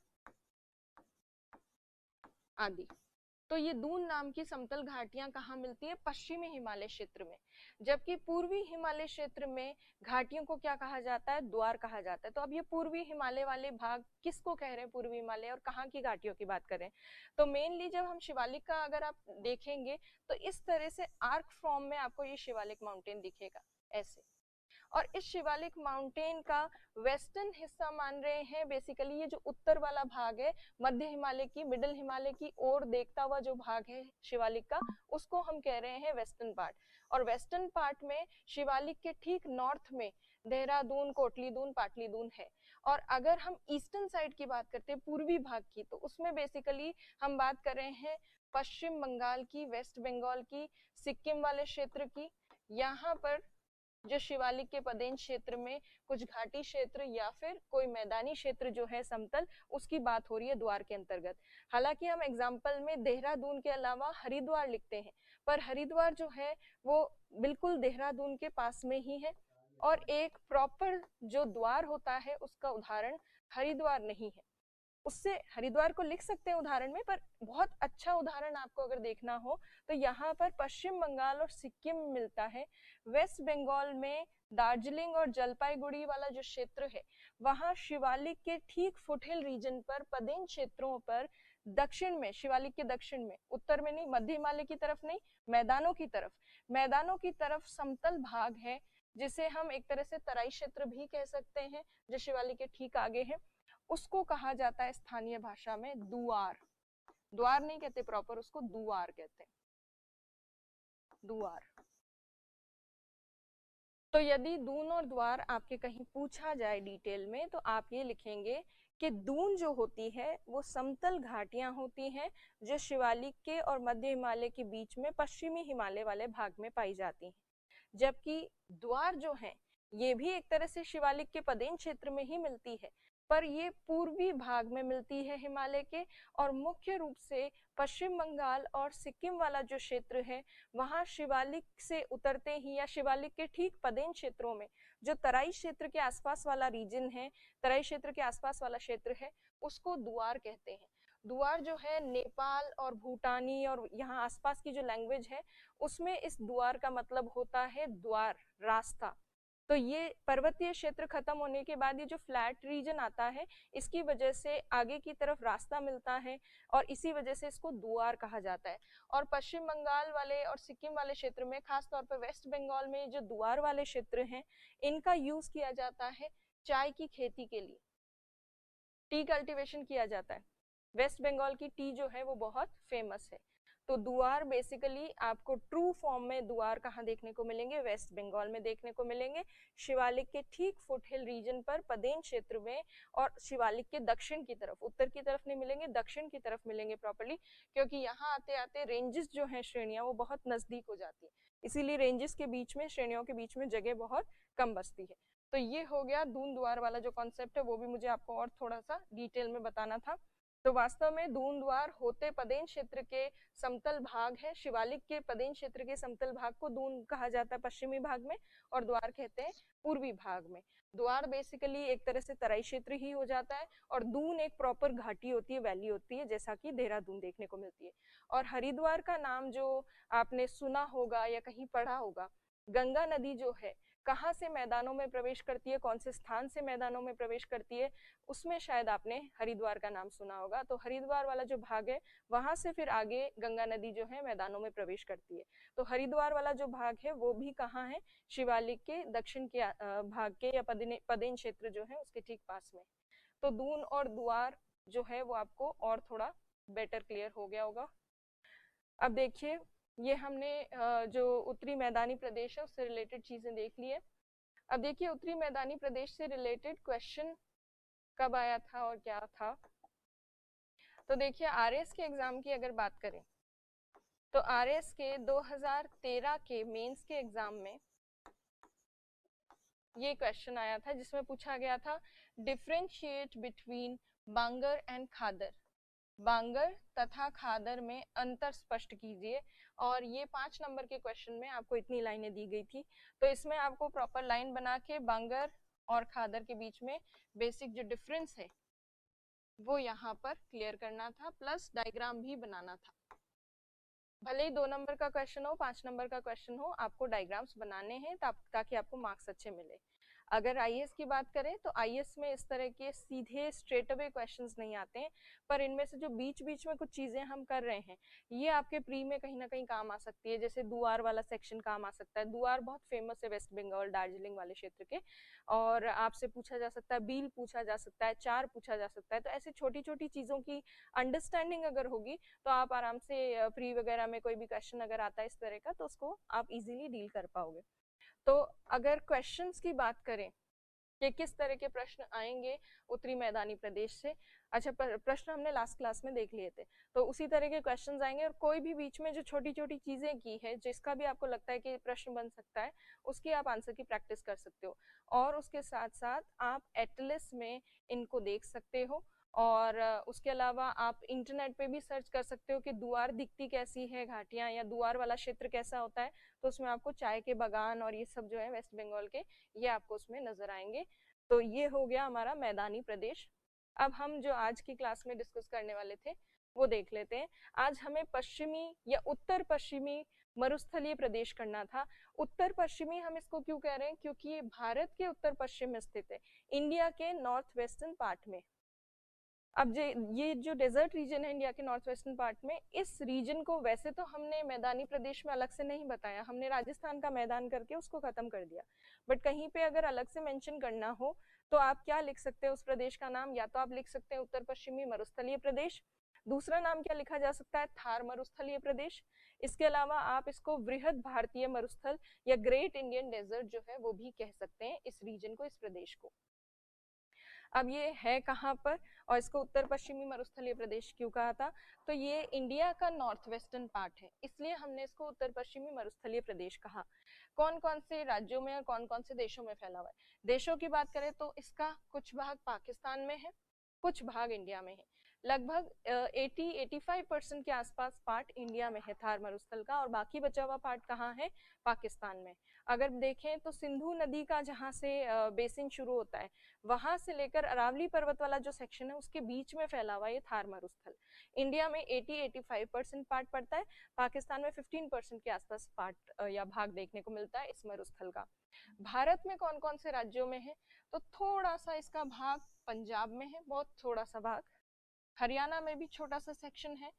आदि। तो ये दून नाम की समतल घाटियां कहाँ मिलती है, पश्चिमी हिमालय क्षेत्र में, जबकि पूर्वी हिमालय क्षेत्र में घाटियों को क्या कहा जाता है, द्वार कहा जाता है। तो अब ये पूर्वी हिमालय वाले भाग किसको कह रहे हैं, पूर्वी हिमालय, और कहाँ की घाटियों की बात करें, तो मेनली जब हम शिवालिक का अगर आप देखेंगे तो इस तरह से आर्क फॉर्म में आपको ये शिवालिक माउंटेन दिखेगा ऐसे। और इस शिवालिक माउंटेन का वेस्टर्न हिस्सा मान रहे हैं बेसिकली, ये जो उत्तर वाला भाग है, मध्य हिमालय की, मिडिल हिमालय की ओर देखता हुआ जो भाग है शिवालिक का, उसको हम कह रहे हैं वेस्टर्न पार्ट। और वेस्टर्न पार्ट में शिवालिक के ठीक नॉर्थ में देहरादून, कोटली दून, पाटली दून है। और अगर हम ईस्टर्न साइड की बात करते हैं, पूर्वी भाग की, तो उसमें बेसिकली हम बात कर रहे हैं पश्चिम बंगाल की, वेस्ट बंगाल की, सिक्किम वाले क्षेत्र की। यहाँ पर जो शिवालिक के पदेन क्षेत्र में कुछ घाटी क्षेत्र या फिर कोई मैदानी क्षेत्र जो है समतल, उसकी बात हो रही है द्वार के अंतर्गत। हालांकि हम एग्जाम्पल में देहरादून के अलावा हरिद्वार लिखते हैं, पर हरिद्वार जो है वो बिल्कुल देहरादून के पास में ही है, और एक प्रॉपर जो द्वार होता है उसका उदाहरण हरिद्वार नहीं है। उससे हरिद्वार को लिख सकते हैं उदाहरण में, पर बहुत अच्छा उदाहरण आपको अगर देखना हो तो यहाँ पर पश्चिम बंगाल और सिक्किम मिलता है। वेस्ट बंगाल में दार्जिलिंग और जलपाईगुड़ी वाला जो क्षेत्र है, वहां शिवालिक के ठीक फुटहिल रीजन पर, पदेन क्षेत्रों पर, दक्षिण में, शिवालिक के दक्षिण में, उत्तर में नहीं, मध्य हिमालय की तरफ नहीं, मैदानों की तरफ, मैदानों की तरफ समतल भाग है जिसे हम एक तरह से तराई क्षेत्र भी कह सकते हैं, जो शिवालिक के ठीक आगे है। उसको कहा जाता है स्थानीय भाषा में दुआर। द्वार नहीं कहते प्रॉपर, उसको दुआर कहते हैं, दुआर। तो यदि दून और द्वार आपके कहीं पूछा जाए डिटेल में, तो आप ये लिखेंगे कि दून जो होती है वो समतल घाटियां होती हैं जो शिवालिक के और मध्य हिमालय के बीच में पश्चिमी हिमालय वाले भाग में पाई जाती हैं, जबकि द्वार जो है ये भी एक तरह से शिवालिक के पदेन क्षेत्र में ही मिलती है, पर ये पूर्वी भाग में मिलती है हिमालय के, और मुख्य रूप से पश्चिम बंगाल और सिक्किम वाला जो क्षेत्र है, वहां शिवालिक से उतरते ही या शिवालिक के ठीक पदेन क्षेत्रों में जो तराई क्षेत्र के आसपास वाला रीजन है, तराई क्षेत्र के आसपास वाला क्षेत्र है, उसको दुआर कहते हैं। दुआर जो है नेपाल और भूटानी और यहाँ आसपास की जो लैंग्वेज है उसमें इस दुआर का मतलब होता है द्वार, रास्ता। तो ये पर्वतीय क्षेत्र खत्म होने के बाद ये जो फ्लैट रीजन आता है, इसकी वजह से आगे की तरफ रास्ता मिलता है और इसी वजह से इसको दुआर कहा जाता है। और पश्चिम बंगाल वाले और सिक्किम वाले क्षेत्र में, खास तौर पर वेस्ट बंगाल में जो दुआर वाले क्षेत्र हैं, इनका यूज किया जाता है चाय की खेती के लिए, टी कल्टीवेशन किया जाता है। वेस्ट बंगाल की टी जो है वो बहुत फेमस है। तो दुआर बेसिकली आपको ट्रू फॉर्म में दुआर कहाँ देखने को मिलेंगे, वेस्ट बंगाल में देखने को मिलेंगे, शिवालिक के ठीक फुटहिल रीजन पर पदेन क्षेत्र में, और शिवालिक के दक्षिण की तरफ, उत्तर की तरफ नहीं मिलेंगे, दक्षिण की तरफ मिलेंगे प्रॉपर्ली, क्योंकि यहाँ आते आते रेंजेस जो है श्रेणियां वो बहुत नजदीक हो जाती है, इसीलिए रेंजेस के बीच में, श्रेणियों के बीच में जगह बहुत कम बचती है। तो ये हो गया दून द्वार वाला जो कॉन्सेप्ट है, वो भी मुझे आपको और थोड़ा सा डिटेल में बताना था। तो वास्तव में दून द्वार होते पदेन क्षेत्र के समतल भाग है, शिवालिक के पदेन क्षेत्र के समतल भाग को दून कहा जाता है पश्चिमी भाग में, और द्वार कहते हैं पूर्वी भाग में। द्वार बेसिकली एक तरह से तराई क्षेत्र ही हो जाता है, और दून एक प्रॉपर घाटी होती है, वैली होती है, जैसा कि देहरादून देखने को मिलती है। और हरिद्वार का नाम जो आपने सुना होगा या कहीं पढ़ा होगा, गंगा नदी जो है कहाँ से मैदानों में प्रवेश करती है, कौन से स्थान से मैदानों में प्रवेश करती है, उसमें शायद आपने हरिद्वार का नाम सुना होगा। तो हरिद्वार वाला जो भाग है वहां से फिर आगे गंगा नदी जो है मैदानों में प्रवेश करती है। तो हरिद्वार वाला जो भाग है वो भी कहाँ है, शिवालिक के दक्षिण के भाग के या पदेन क्षेत्र जो है उसके ठीक पास में। तो दून और द्वार जो है वो आपको और थोड़ा बेटर क्लियर हो गया होगा। अब देखिए, ये हमने जो उत्तरी मैदानी प्रदेश है उससे रिलेटेड चीजें देख ली है। अब देखिए, उत्तरी मैदानी प्रदेश से रिलेटेड क्वेश्चन कब आया था और क्या था। तो देखिए, आरएस के एग्जाम की अगर बात करें तो आरएस के 2013 के मेंस के एग्जाम में ये क्वेश्चन आया था, जिसमें पूछा गया था डिफरेंशिएट बिटवीन बांगर एंड खादर, बांगर तथा खादर में अंतर स्पष्ट कीजिए। और ये 5 नंबर के क्वेश्चन में आपको इतनी लाइनें दी गई थी, तो इसमें आपको प्रॉपर लाइन बना के बांगर और खादर के बीच में बेसिक जो डिफरेंस है वो यहाँ पर क्लियर करना था, प्लस डायग्राम भी बनाना था। भले ही 2 नंबर का क्वेश्चन हो, 5 नंबर का क्वेश्चन हो, आपको डायग्राम्स बनाने हैं ताकि आपको मार्क्स अच्छे मिले। अगर आईएएस की बात करें तो आईएएस में इस तरह के सीधे स्ट्रेट अवे क्वेश्चंस नहीं आते हैं, पर इनमें से जो बीच बीच में कुछ चीजें हम कर रहे हैं ये आपके प्री में कहीं ना कहीं काम आ सकती है। जैसे दुआर वाला सेक्शन काम आ सकता है, दुआर बहुत फेमस है वेस्ट बंगाल दार्जिलिंग वाले क्षेत्र के, और आपसे पूछा जा सकता है, बील पूछा जा सकता है, चार पूछा जा सकता है। तो ऐसी छोटी छोटी चीजों की अंडरस्टैंडिंग अगर होगी तो आप आराम से प्री वगैरह में कोई भी क्वेश्चन अगर आता है इस तरह का तो उसको आप इजीली डील कर पाओगे। तो अगर क्वेश्चंस की बात करें कि किस तरह के प्रश्न आएंगे उत्तरी मैदानी प्रदेश से, अच्छा प्रश्न हमने लास्ट क्लास में देख लिए थे, तो उसी तरह के क्वेश्चंस आएंगे। और कोई भी बीच में जो छोटी छोटी चीजें की है जिसका भी आपको लगता है कि प्रश्न बन सकता है, उसकी आप आंसर की प्रैक्टिस कर सकते हो, और उसके साथ साथ आप एटलस में इनको देख सकते हो। और उसके अलावा आप इंटरनेट पे भी सर्च कर सकते हो कि दुआर दिखती कैसी है, घाटियां या दुआर वाला क्षेत्र कैसा होता है, तो उसमें आपको चाय के बागान और ये सब जो है वेस्ट बंगाल के, ये आपको उसमें नजर आएंगे। तो ये हो गया हमारा मैदानी प्रदेश। अब हम जो आज की क्लास में डिस्कस करने वाले थे वो देख लेते हैं। आज हमें पश्चिमी या उत्तर पश्चिमी मरुस्थलीय प्रदेश करना था। उत्तर पश्चिमी हम इसको क्यों कह रहे हैं, क्योंकि ये भारत के उत्तर पश्चिम में स्थित है, इंडिया के नॉर्थ वेस्टर्न पार्ट में। अब ये जो डेजर्ट रीजन है इंडिया के नॉर्थ वेस्टर्न पार्ट में, इस रीजन को वैसे तो हमने मैदानी प्रदेश में अलग से नहीं बताया, हमने राजस्थान का मैदान करके उसको खत्म कर दिया, बट कहीं पे अगर अलग से मेंशन करना हो तो आप क्या लिख सकते हैं उस प्रदेश का नाम, या तो आप लिख सकते हैं उत्तर पश्चिमी मरुस्थलीय प्रदेश, दूसरा नाम क्या लिखा जा सकता है, थार मरुस्थलीय प्रदेश। इसके अलावा आप इसको वृहद भारतीय मरुस्थल या ग्रेट इंडियन डेजर्ट जो है वो भी कह सकते हैं इस रीजन को, इस प्रदेश को। अब ये है कहाँ पर, और इसको उत्तर पश्चिमी मरुस्थलीय प्रदेश क्यों कहा था, तो ये इंडिया का नॉर्थ वेस्टर्न पार्ट है, इसलिए हमने इसको उत्तर पश्चिमी मरुस्थलीय प्रदेश कहा। कौन कौन से राज्यों में और कौन कौन से देशों में फैला हुआ है। देशों की बात करें तो इसका कुछ भाग पाकिस्तान में है, कुछ भाग इंडिया में है। लगभग 80-85% के आसपास पार्ट इंडिया में है थार मरुस्थल का, और बाकी बचा हुआ पार्ट कहाँ है, पाकिस्तान में। अगर देखें तो सिंधु नदी का जहाँ से बेसिन शुरू होता है वहां से लेकर अरावली पर्वत वाला जो सेक्शन है उसके बीच में फैला हुआ ये थार मरुस्थल। इंडिया में 80-85% पार्ट पड़ता है, पाकिस्तान में 15% के आसपास पार्ट या भाग देखने को मिलता है इस मरुस्थल का। भारत में कौन कौन से राज्यों में है, तो थोड़ा सा इसका भाग पंजाब में है, बहुत थोड़ा सा भाग, हरियाणा में भी छोटा सा सेक्शन है,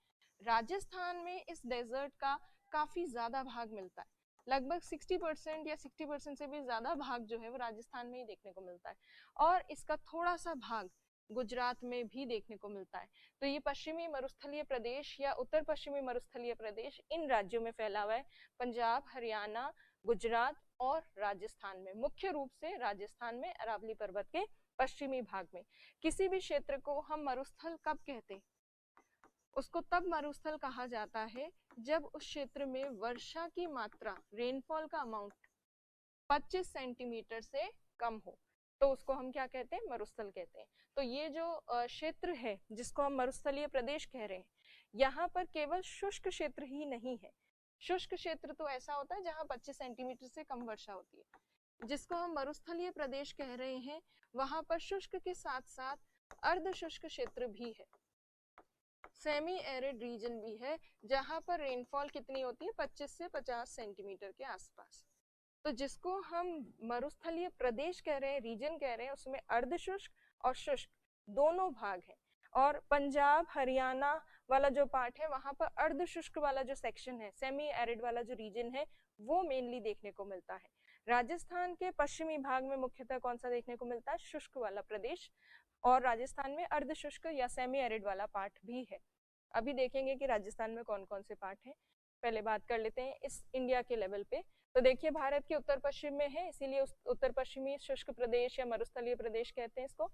राजस्थान में इस डेजर्ट का काफी ज्यादा भाग मिलता है, लगभग 60% या 60% से भी ज्यादा भाग जो है वो राजस्थान में ही देखने को मिलता है। और इसका थोड़ा सा भाग गुजरात में भी देखने को मिलता है। तो ये पश्चिमी मरुस्थलीय प्रदेश या उत्तर पश्चिमी मरुस्थलीय प्रदेश इन राज्यों में फैला हुआ है, पंजाब, हरियाणा, गुजरात और राजस्थान में, मुख्य रूप से राजस्थान में अरावली पर्वत के पश्चिमी भाग में। किसी भी क्षेत्र को हम मरुस्थल कब कहते हैं? उसको तब मरुस्थल कहा जाता है जब उस क्षेत्र में वर्षा की मात्रा, रेनफॉल का अमाउंट 25 सेंटीमीटर से कम हो, तो उसको हम क्या कहते हैं? मरुस्थल कहते हैं। तो ये जो क्षेत्र है जिसको हम मरुस्थलीय प्रदेश कह रहे हैं, यहाँ पर केवल शुष्क क्षेत्र ही नहीं है। शुष्क क्षेत्र तो ऐसा होता है जहाँ 25 सेंटीमीटर से कम वर्षा होती है। जिसको हम मरुस्थलीय प्रदेश कह रहे हैं, वहां पर शुष्क के साथ साथ अर्ध शुष्क क्षेत्र भी है, सेमी एरिड रीजन भी है, जहां पर रेनफॉल कितनी होती है? 25 से 50 सेंटीमीटर के आसपास। तो जिसको हम मरुस्थलीय प्रदेश कह रहे हैं, रीजन कह रहे हैं, उसमें अर्ध शुष्क और शुष्क दोनों भाग हैं। और पंजाब हरियाणा वाला जो पार्ट है, वहां पर अर्ध शुष्क वाला जो सेक्शन है, सेमी एरिड वाला जो रीजन है, वो मेनली देखने को मिलता है। राजस्थान के पश्चिमी भाग में मुख्यतः कौन सा देखने को मिलता है? शुष्क वाला प्रदेश। और राजस्थान में अर्ध शुष्क या सेमी एरिड वाला पार्ट भी है। अभी देखेंगे कि राजस्थान में कौन कौन से पार्ट हैं। पहले बात कर लेते हैं इस इंडिया के लेवल पे। तो देखिए, भारत के उत्तर पश्चिम में है, इसीलिए उस उत्तर पश्चिमी शुष्क प्रदेश या मरुस्थलीय प्रदेश कहते हैं इसको।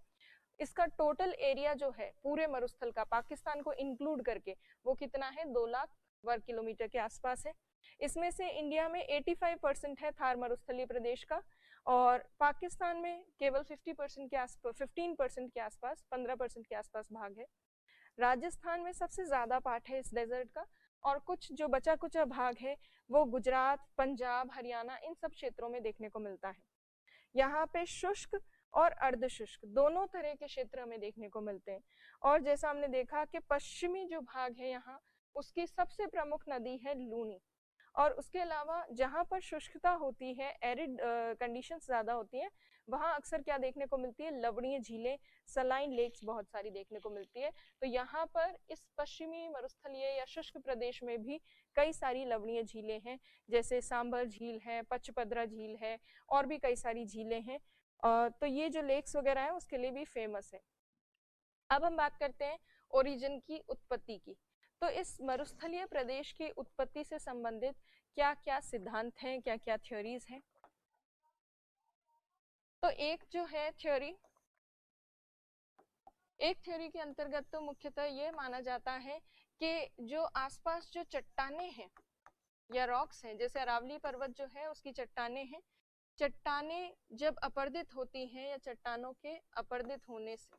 इसका टोटल एरिया जो है पूरे मरुस्थल का, पाकिस्तान को इंक्लूड करके, वो कितना है? 2 लाख वर्ग किलोमीटर के आसपास है। इसमें से इंडिया में 85% है थार मरुस्थलीय प्रदेश का, और पाकिस्तान में केवल 50% के आसपास, 15% के आसपास, 15% के आसपास भाग है। राजस्थान में सबसे ज्यादा पार्ट है इस डेजर्ट का, और कुछ जो बचा कुचा भाग है वो गुजरात, पंजाब, हरियाणा, इन सब क्षेत्रों में देखने को मिलता है। यहाँ पे शुष्क और अर्ध शुष्क दोनों तरह के क्षेत्र हमें देखने को मिलते हैं। और जैसा हमने देखा कि पश्चिमी जो भाग है यहाँ, उसकी सबसे प्रमुख नदी है लूनी। और उसके अलावा जहाँ पर शुष्कता होती है, एरिड कंडीशंस ज्यादा होती हैं, वहाँ अक्सर क्या देखने को मिलती है? लवणीय झीलें, सलाइन लेक्स बहुत सारी देखने को मिलती है। तो यहाँ पर इस पश्चिमी मरुस्थलीय या शुष्क प्रदेश में भी कई सारी लवणीय झीलें हैं, जैसे सांबर झील है, पचपदरा झील है, और भी कई सारी झीलें हैं। तो ये जो लेक्स वगैरह है उसके लिए भी फेमस है। अब हम बात करते हैं ओरिजिन की, उत्पत्ति की। तो इस मरुस्थलीय प्रदेश की उत्पत्ति से संबंधित क्या क्या सिद्धांत हैं, क्या क्या थ्योरीज हैं? तो एक थ्योरी के अंतर्गत तो मुख्यतः ये माना जाता है कि जो आसपास जो चट्टाने हैं या रॉक्स हैं, जैसे अरावली पर्वत जो है उसकी चट्टाने हैं, चट्टाने जब अपर्दित होती हैं या चट्टानों के अपर्दित होने से,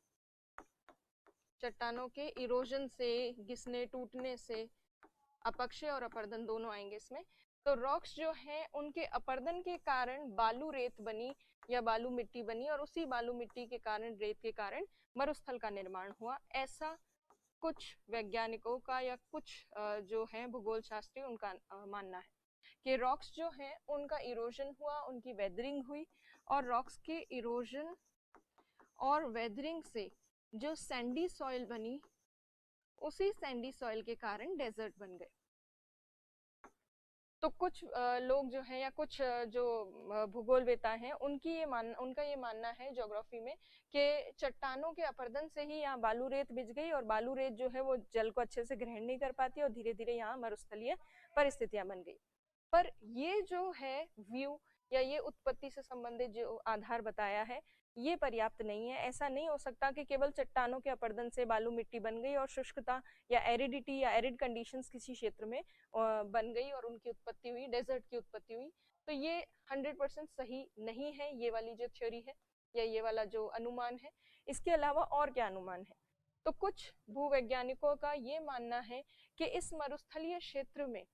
चट्टानों के इरोजन से, घिसने टूटने से, अपक्षय और अपर्दन दोनों आएंगे इसमें, तो रॉक्स जो हैं उनके अपर्दन के कारण बालू रेत बनी या बालू मिट्टी बनी, और उसी बालू मिट्टी के कारण, रेत के कारण मरुस्थल का निर्माण हुआ। ऐसा कुछ वैज्ञानिकों का या कुछ जो है भूगोल शास्त्री, उनका मानना है कि रॉक्स जो हैं उनका इरोजन हुआ, उनकी वेदरिंग हुई, और रॉक्स के इरोजन और वेदरिंग से जो सैंडी सॉइल बनी, उसी सैंडी सॉइल के कारण डेजर्ट बन गए। तो कुछ लोग जो हैं या कुछ जो भूगोलवेता हैं, उनका ये मानना है ज्योग्राफी में कि चट्टानों के अपर्दन से ही यहाँ बालू रेत बिछ गई, और बालू रेत जो है वो जल को अच्छे से ग्रहण नहीं कर पाती, और धीरे धीरे यहाँ मरुस्थलीय परिस्थितियां बन गई। पर ये जो है व्यू या ये उत्पत्ति से संबंधित जो आधार बताया है, ये पर्याप्त नहीं है। ऐसा नहीं हो सकता कि केवल चट्टानों के अपर्दन से बालू मिट्टी बन गई और शुष्कता या एरिडिटी या एरिड कंडीशंस किसी क्षेत्र में बन गई और उनकी उत्पत्ति हुई, डेजर्ट की उत्पत्ति हुई। तो ये 100% सही नहीं है, ये वाली जो थ्योरी है या ये वाला जो अनुमान है। इसके अलावा और क्या अनुमान है? तो कुछ भूवैज्ञानिकों का ये मानना है कि इस मरुस्थलीय क्षेत्र में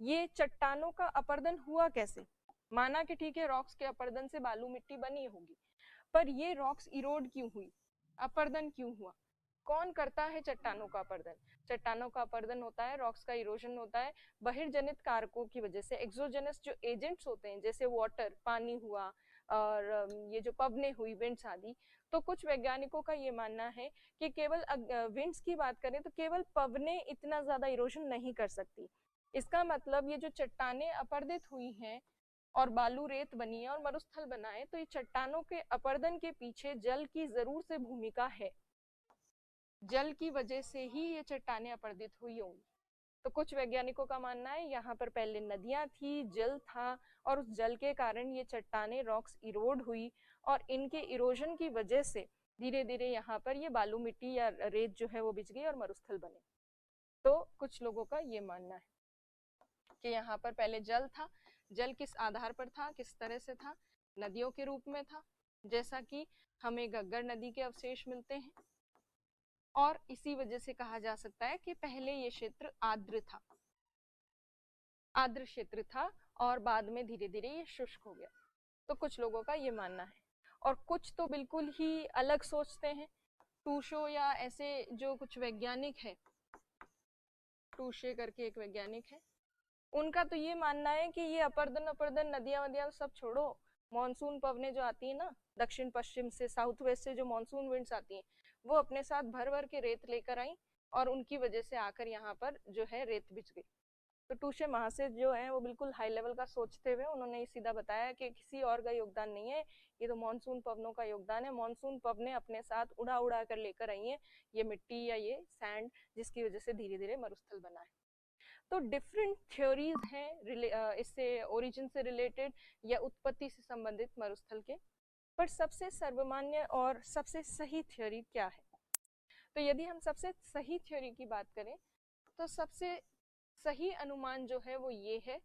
ये चट्टानों का अपर्दन हुआ कैसे। माना कि ठीक है, रॉक्स के अपर्दन से बालू मिट्टी बनी होगी, पर ये रॉक्स इरोड क्यों हुई, अपर्दन क्यों हुआ? कौन करता है चट्टानों का अपर्दन? चट्टानों का अपर्दन होता है, रॉक्स का इरोजन होता है बहिर्जनित कारकों की वजह से। एक्सोजेनस जो एजेंट्स होते हैं, जैसे वाटर, पानी हुआ, और ये जो पवने हुई, विंड्स आदि। तो कुछ वैज्ञानिकों का ये मानना है कि केवल विंड्स की बात करें तो केवल पवने इतना ज्यादा इरोजन नहीं कर सकती। इसका मतलब ये जो चट्टाने अपर्दित हुई हैं और बालू रेत बनी है और मरुस्थल बना है, तो ये चट्टानों के अपर्दन के पीछे जल की जरूर से भूमिका है। जल की वजह से ही ये चट्टानें अपरदित हुई होंगी। तो कुछ वैज्ञानिकों का मानना है यहाँ पर पहले नदियां थी, जल था, और उस जल के कारण ये चट्टानें, रॉक्स इरोड हुई, और इनके इरोजन की वजह से धीरे धीरे यहाँ पर ये बालू मिट्टी या रेत जो है वो बिछ गई और मरुस्थल बने। तो कुछ लोगों का ये मानना है कि यहाँ पर पहले जल था। जल किस आधार पर था, किस तरह से था? नदियों के रूप में था, जैसा कि हमें गग्गर नदी के अवशेष मिलते हैं, और इसी वजह से कहा जा सकता है कि पहले ये क्षेत्र आर्द्र था, आर्द्र क्षेत्र था, और बाद में धीरे धीरे ये शुष्क हो गया। तो कुछ लोगों का ये मानना है, और कुछ तो बिल्कुल ही अलग सोचते हैं। टूशो या ऐसे जो कुछ वैज्ञानिक है, टूशे करके एक वैज्ञानिक है, उनका तो ये मानना है कि ये अपर्दन अपर्दन नदियां वदियां सब छोड़ो, मॉनसून पवनें जो आती है ना दक्षिण पश्चिम से, साउथ वेस्ट से जो मॉनसून विंड्स आती हैं, वो अपने साथ भर भर के रेत लेकर आई, और उनकी वजह से आकर यहाँ पर जो है रेत बिछ गई। तो टूशे महाशय जो है वो बिल्कुल हाई लेवल का सोचते हुए उन्होंने ये सीधा बताया कि किसी और का योगदान नहीं है, ये तो मॉनसून पवनों का योगदान है। मॉनसून पवनें अपने साथ उड़ा उड़ा कर लेकर आई हैं ये मिट्टी या ये सैंड, जिसकी वजह से धीरे धीरे मरुस्थल बना है। तो डिफरेंट थ्योरीज हैं इससे ओरिजिन से रिलेटेड या उत्पत्ति से संबंधित मरुस्थल के, पर सबसे सर्वमान्य और सबसे सही थ्योरी क्या है? तो यदि हम सबसे सही थ्योरी की बात करें तो सबसे सही अनुमान जो है वो ये है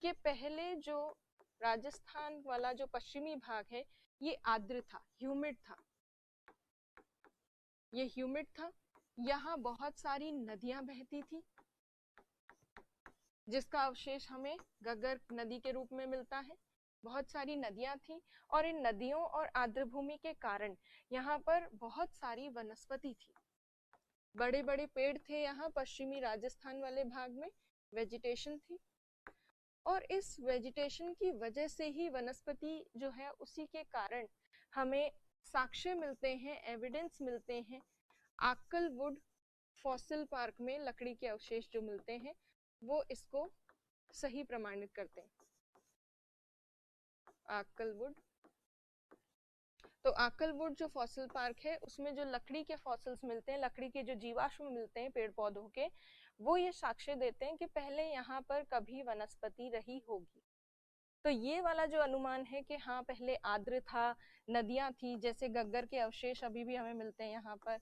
कि पहले जो राजस्थान वाला जो पश्चिमी भाग है ये आर्द्र था, ह्यूमिड था, ये ह्यूमिड था। यहाँ बहुत सारी नदियां बहती थी, जिसका अवशेष हमें गग्गर नदी के रूप में मिलता है। बहुत सारी नदियां थी, और इन नदियों और आर्द्र भूमि के कारण यहाँ पर बहुत सारी वनस्पति थी, बड़े बड़े पेड़ थे यहाँ पश्चिमी राजस्थान वाले भाग में, वेजिटेशन थी, और इस वेजिटेशन की वजह से ही वनस्पति जो है उसी के कारण हमें साक्ष्य मिलते हैं, एविडेंस मिलते हैं। आक्कलवुड फॉसिल पार्क में लकड़ी के अवशेष जो मिलते हैं वो इसको सही प्रमाणित करते हैं। आक्कलवुड, तो आक्कलवुड जो फॉसिल पार्क है उसमें जो लकड़ी के फॉसिल्स मिलते हैं, लकड़ी के जो जीवाश्म मिलते हैं पेड़ पौधों के, वो ये साक्ष्य देते हैं कि पहले यहाँ पर कभी वनस्पति रही होगी। तो ये वाला जो अनुमान है कि हाँ पहले आर्द्र था, नदियां थी, जैसे गग्गर के अवशेष अभी भी हमें मिलते हैं यहाँ पर,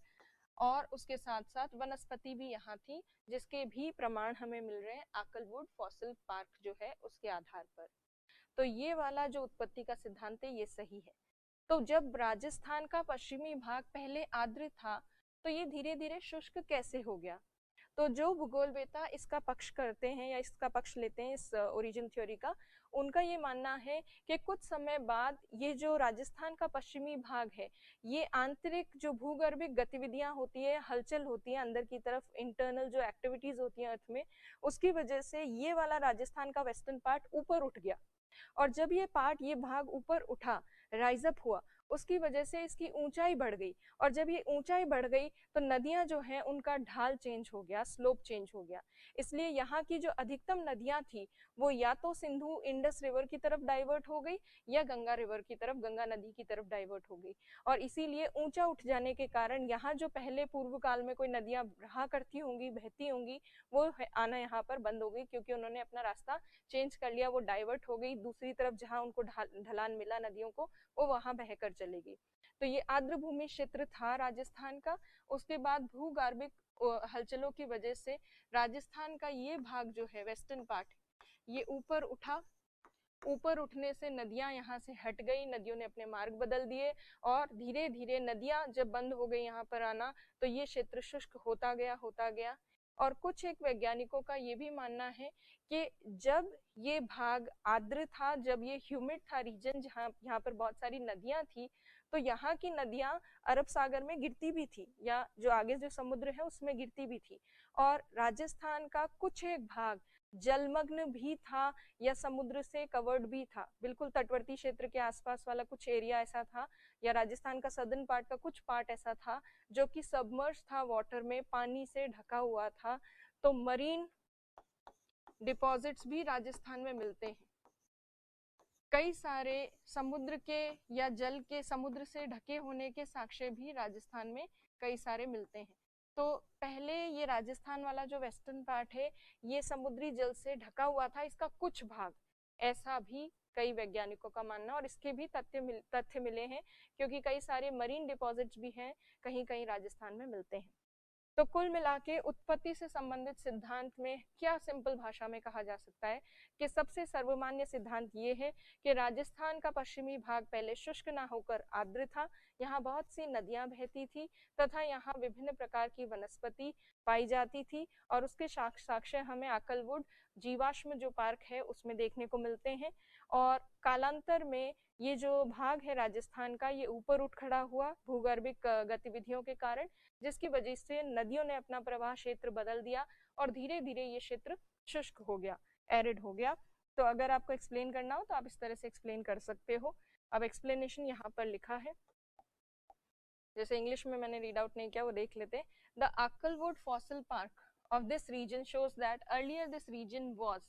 और उसके साथ साथ वनस्पति भी यहाँ थी, जिसके भी प्रमाण हमें मिल रहे हैं आक्कलवुड फॉसिल पार्क जो है उसके आधार पर। तो ये वाला जो उत्पत्ति का सिद्धांत है ये सही है। तो जब राजस्थान का पश्चिमी भाग पहले आर्द्र था तो ये धीरे धीरे शुष्क कैसे हो गया? तो जो भूगोलवेता इसका पक्ष करते हैं या इसका पक्ष लेते हैं इस ओरिजिन थ्योरी का, उनका ये मानना है कि कुछ समय बाद ये जो राजस्थान का पश्चिमी भाग है, ये आंतरिक जो भूगर्भिक गतिविधियां होती है, हलचल होती है अंदर की तरफ, इंटरनल जो एक्टिविटीज होती हैं अर्थ में, उसकी वजह से ये वाला राजस्थान का वेस्टर्न पार्ट ऊपर उठ गया, और जब ये पार्ट, ये भाग ऊपर उठा, राइज अप हुआ, उसकी वजह से इसकी ऊंचाई बढ़ गई, और जब ये ऊंचाई बढ़ गई तो नदियां जो हैं उनका ढाल चेंज हो गया, स्लोप चेंज हो गया। इसलिए यहाँ की जो अधिकतम नदियां थी वो या तो सिंधु इंडस रिवर की तरफ डाइवर्ट हो गई या गंगा रिवर की तरफ, गंगा नदी की तरफ डाइवर्ट हो गई, और इसीलिए ऊंचा उठ जाने के कारण यहाँ जो पहले पूर्व काल में कोई नदियां रहा करती होंगी, बहती होंगी, वो आना यहाँ पर बंद हो गई, क्योंकि उन्होंने अपना रास्ता चेंज कर लिया, वो डाइवर्ट हो गई दूसरी तरफ, जहां उनको ढलान मिला नदियों को, वो वहां बहकर चली गई। तो ये आर्द्र भूमि क्षेत्र था राजस्थान का। उसके बाद भूगर्भिक हलचलों की वजह से राजस्थान का ये भाग जो है वेस्टर्न पार्ट, ये ऊपर उठा, ऊपर उठने से नदियां यहाँ से हट गई, नदियों ने अपने मार्ग बदल दिए, और धीरे धीरे नदियां जब बंद हो गई यहाँ पर आना तो ये क्षेत्र शुष्क होता गया, होता गया। और कुछ एक वैज्ञानिकों का ये भी मानना है कि जब ये भाग आर्द्र था, जब ये ह्यूमिड था रीजन, जहाँ यहाँ पर बहुत सारी नदियां थी, तो यहाँ की नदियां अरब सागर में गिरती भी थी, या जो आगे जो समुद्र है उसमें गिरती भी थी, और राजस्थान का कुछ एक भाग जलमग्न भी था या समुद्र से कवर्ड भी था, बिल्कुल तटवर्ती क्षेत्र के आसपास वाला कुछ एरिया ऐसा था, या राजस्थान का सदर्न पार्ट का कुछ पार्ट ऐसा था जो कि सबमर्ज था, वाटर में, पानी से ढका हुआ था। तो मरीन डिपॉजिट्स भी राजस्थान में मिलते हैं, कई सारे समुद्र के या जल के, समुद्र से ढके होने के साक्ष्य भी राजस्थान में कई सारे मिलते हैं। तो पहले ये राजस्थान वाला जो वेस्टर्न पार्ट है ये समुद्री जल से ढका हुआ था, इसका कुछ भाग, ऐसा भी कई वैज्ञानिकों का मानना, और इसके भी तथ्य मिले हैं क्योंकि कई सारे मरीन डिपॉजिट्स भी हैं, कहीं कहीं राजस्थान में मिलते हैं। तो कुल मिला के उत्पत्ति से संबंधित सिद्धांत में क्या सिंपल भाषा में कहा जा सकता है कि सबसे सर्वमान्य सिद्धांत ये है कि राजस्थान का पश्चिमी भाग पहले शुष्क ना होकर आर्द्र था, यहाँ बहुत सी नदियां बहती थी तथा यहाँ विभिन्न प्रकार की वनस्पति पाई जाती थी, और उसके साक्ष्य हमें आकलवुड जीवाश्म जो पार्क है उसमें देखने को मिलते हैं। और कालांतर में ये जो भाग है राजस्थान का ये ऊपर उठ खड़ा हुआ भूगर्भिक गतिविधियों के कारण, जिसकी वजह से नदियों ने अपना प्रवाह क्षेत्र बदल दिया और धीरे धीरे ये क्षेत्र शुष्क हो गया, एरिड हो गया। तो अगर आपको एक्सप्लेन करना हो तो आप इस तरह से एक्सप्लेन कर सकते हो। अब एक्सप्लेनेशन यहाँ पर लिखा है, जैसे इंग्लिश में मैंने रीड आउट नहीं किया वो देख लेते। The Akal wood fossil park of this region shows that earlier this region was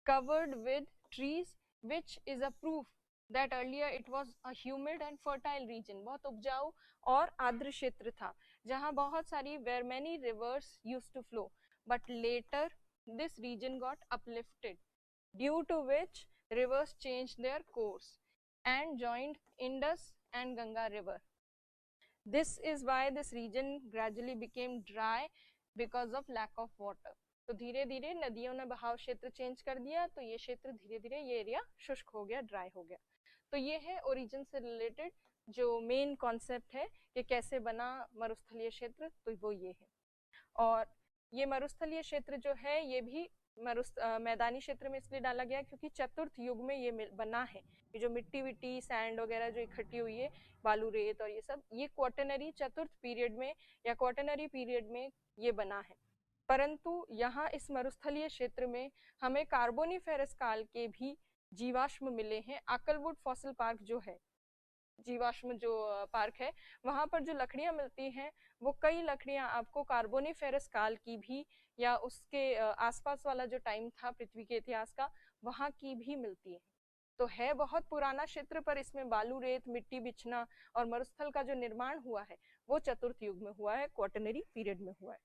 covered with trees, which is a proof that earlier it was a humid and fertile region। बहुत उपजाऊ और आर्द्र क्षेत्र था जहाँ बहुत सारी where many rivers used to flow, but later this region got uplifted due to which rivers changed their course and joined Indus and Ganga river। This is why this region gradually became dry because of lack of water। तो धीरे धीरे नदियों ने बहाव क्षेत्र change कर दिया, तो ये क्षेत्र धीरे धीरे ये एरिया शुष्क हो गया, ड्राई हो गया। तो ये है ओरिजिन से रिलेटेड जो मेन कॉन्सेप्ट है कि कैसे बना मरुस्थलीय क्षेत्र, तो वो ये है। और ये मरुस्थलीय क्षेत्र जो है ये भी मैदानी क्षेत्र में इसलिए डाला गया क्योंकि चतुर्थ युग में ये बना है। ये जो मिट्टी विट्टी सैंड वगैरह जो इकट्ठी हुई है, बालू रेत और ये सब, ये क्वाटरनरी चतुर्थ पीरियड में या क्वाटरनरी पीरियड में ये बना है। परंतु यहाँ इस मरुस्थलीय क्षेत्र में हमें कार्बोनिफेरस काल के भी जीवाश्म मिले हैं। आकलवुड फॉसिल पार्क जो है, जीवाश्म जो पार्क है, वहां पर जो लकड़ियां मिलती हैं वो कई लकड़ियां आपको कार्बोनिफेरस काल की भी या उसके आसपास वाला जो टाइम था पृथ्वी के इतिहास का, वहां की भी मिलती है। तो है बहुत पुराना क्षेत्र, पर इसमें बालू रेत मिट्टी बिछना और मरुस्थल का जो निर्माण हुआ है वो चतुर्थ युग में हुआ है, क्वाटरनरी पीरियड में हुआ है।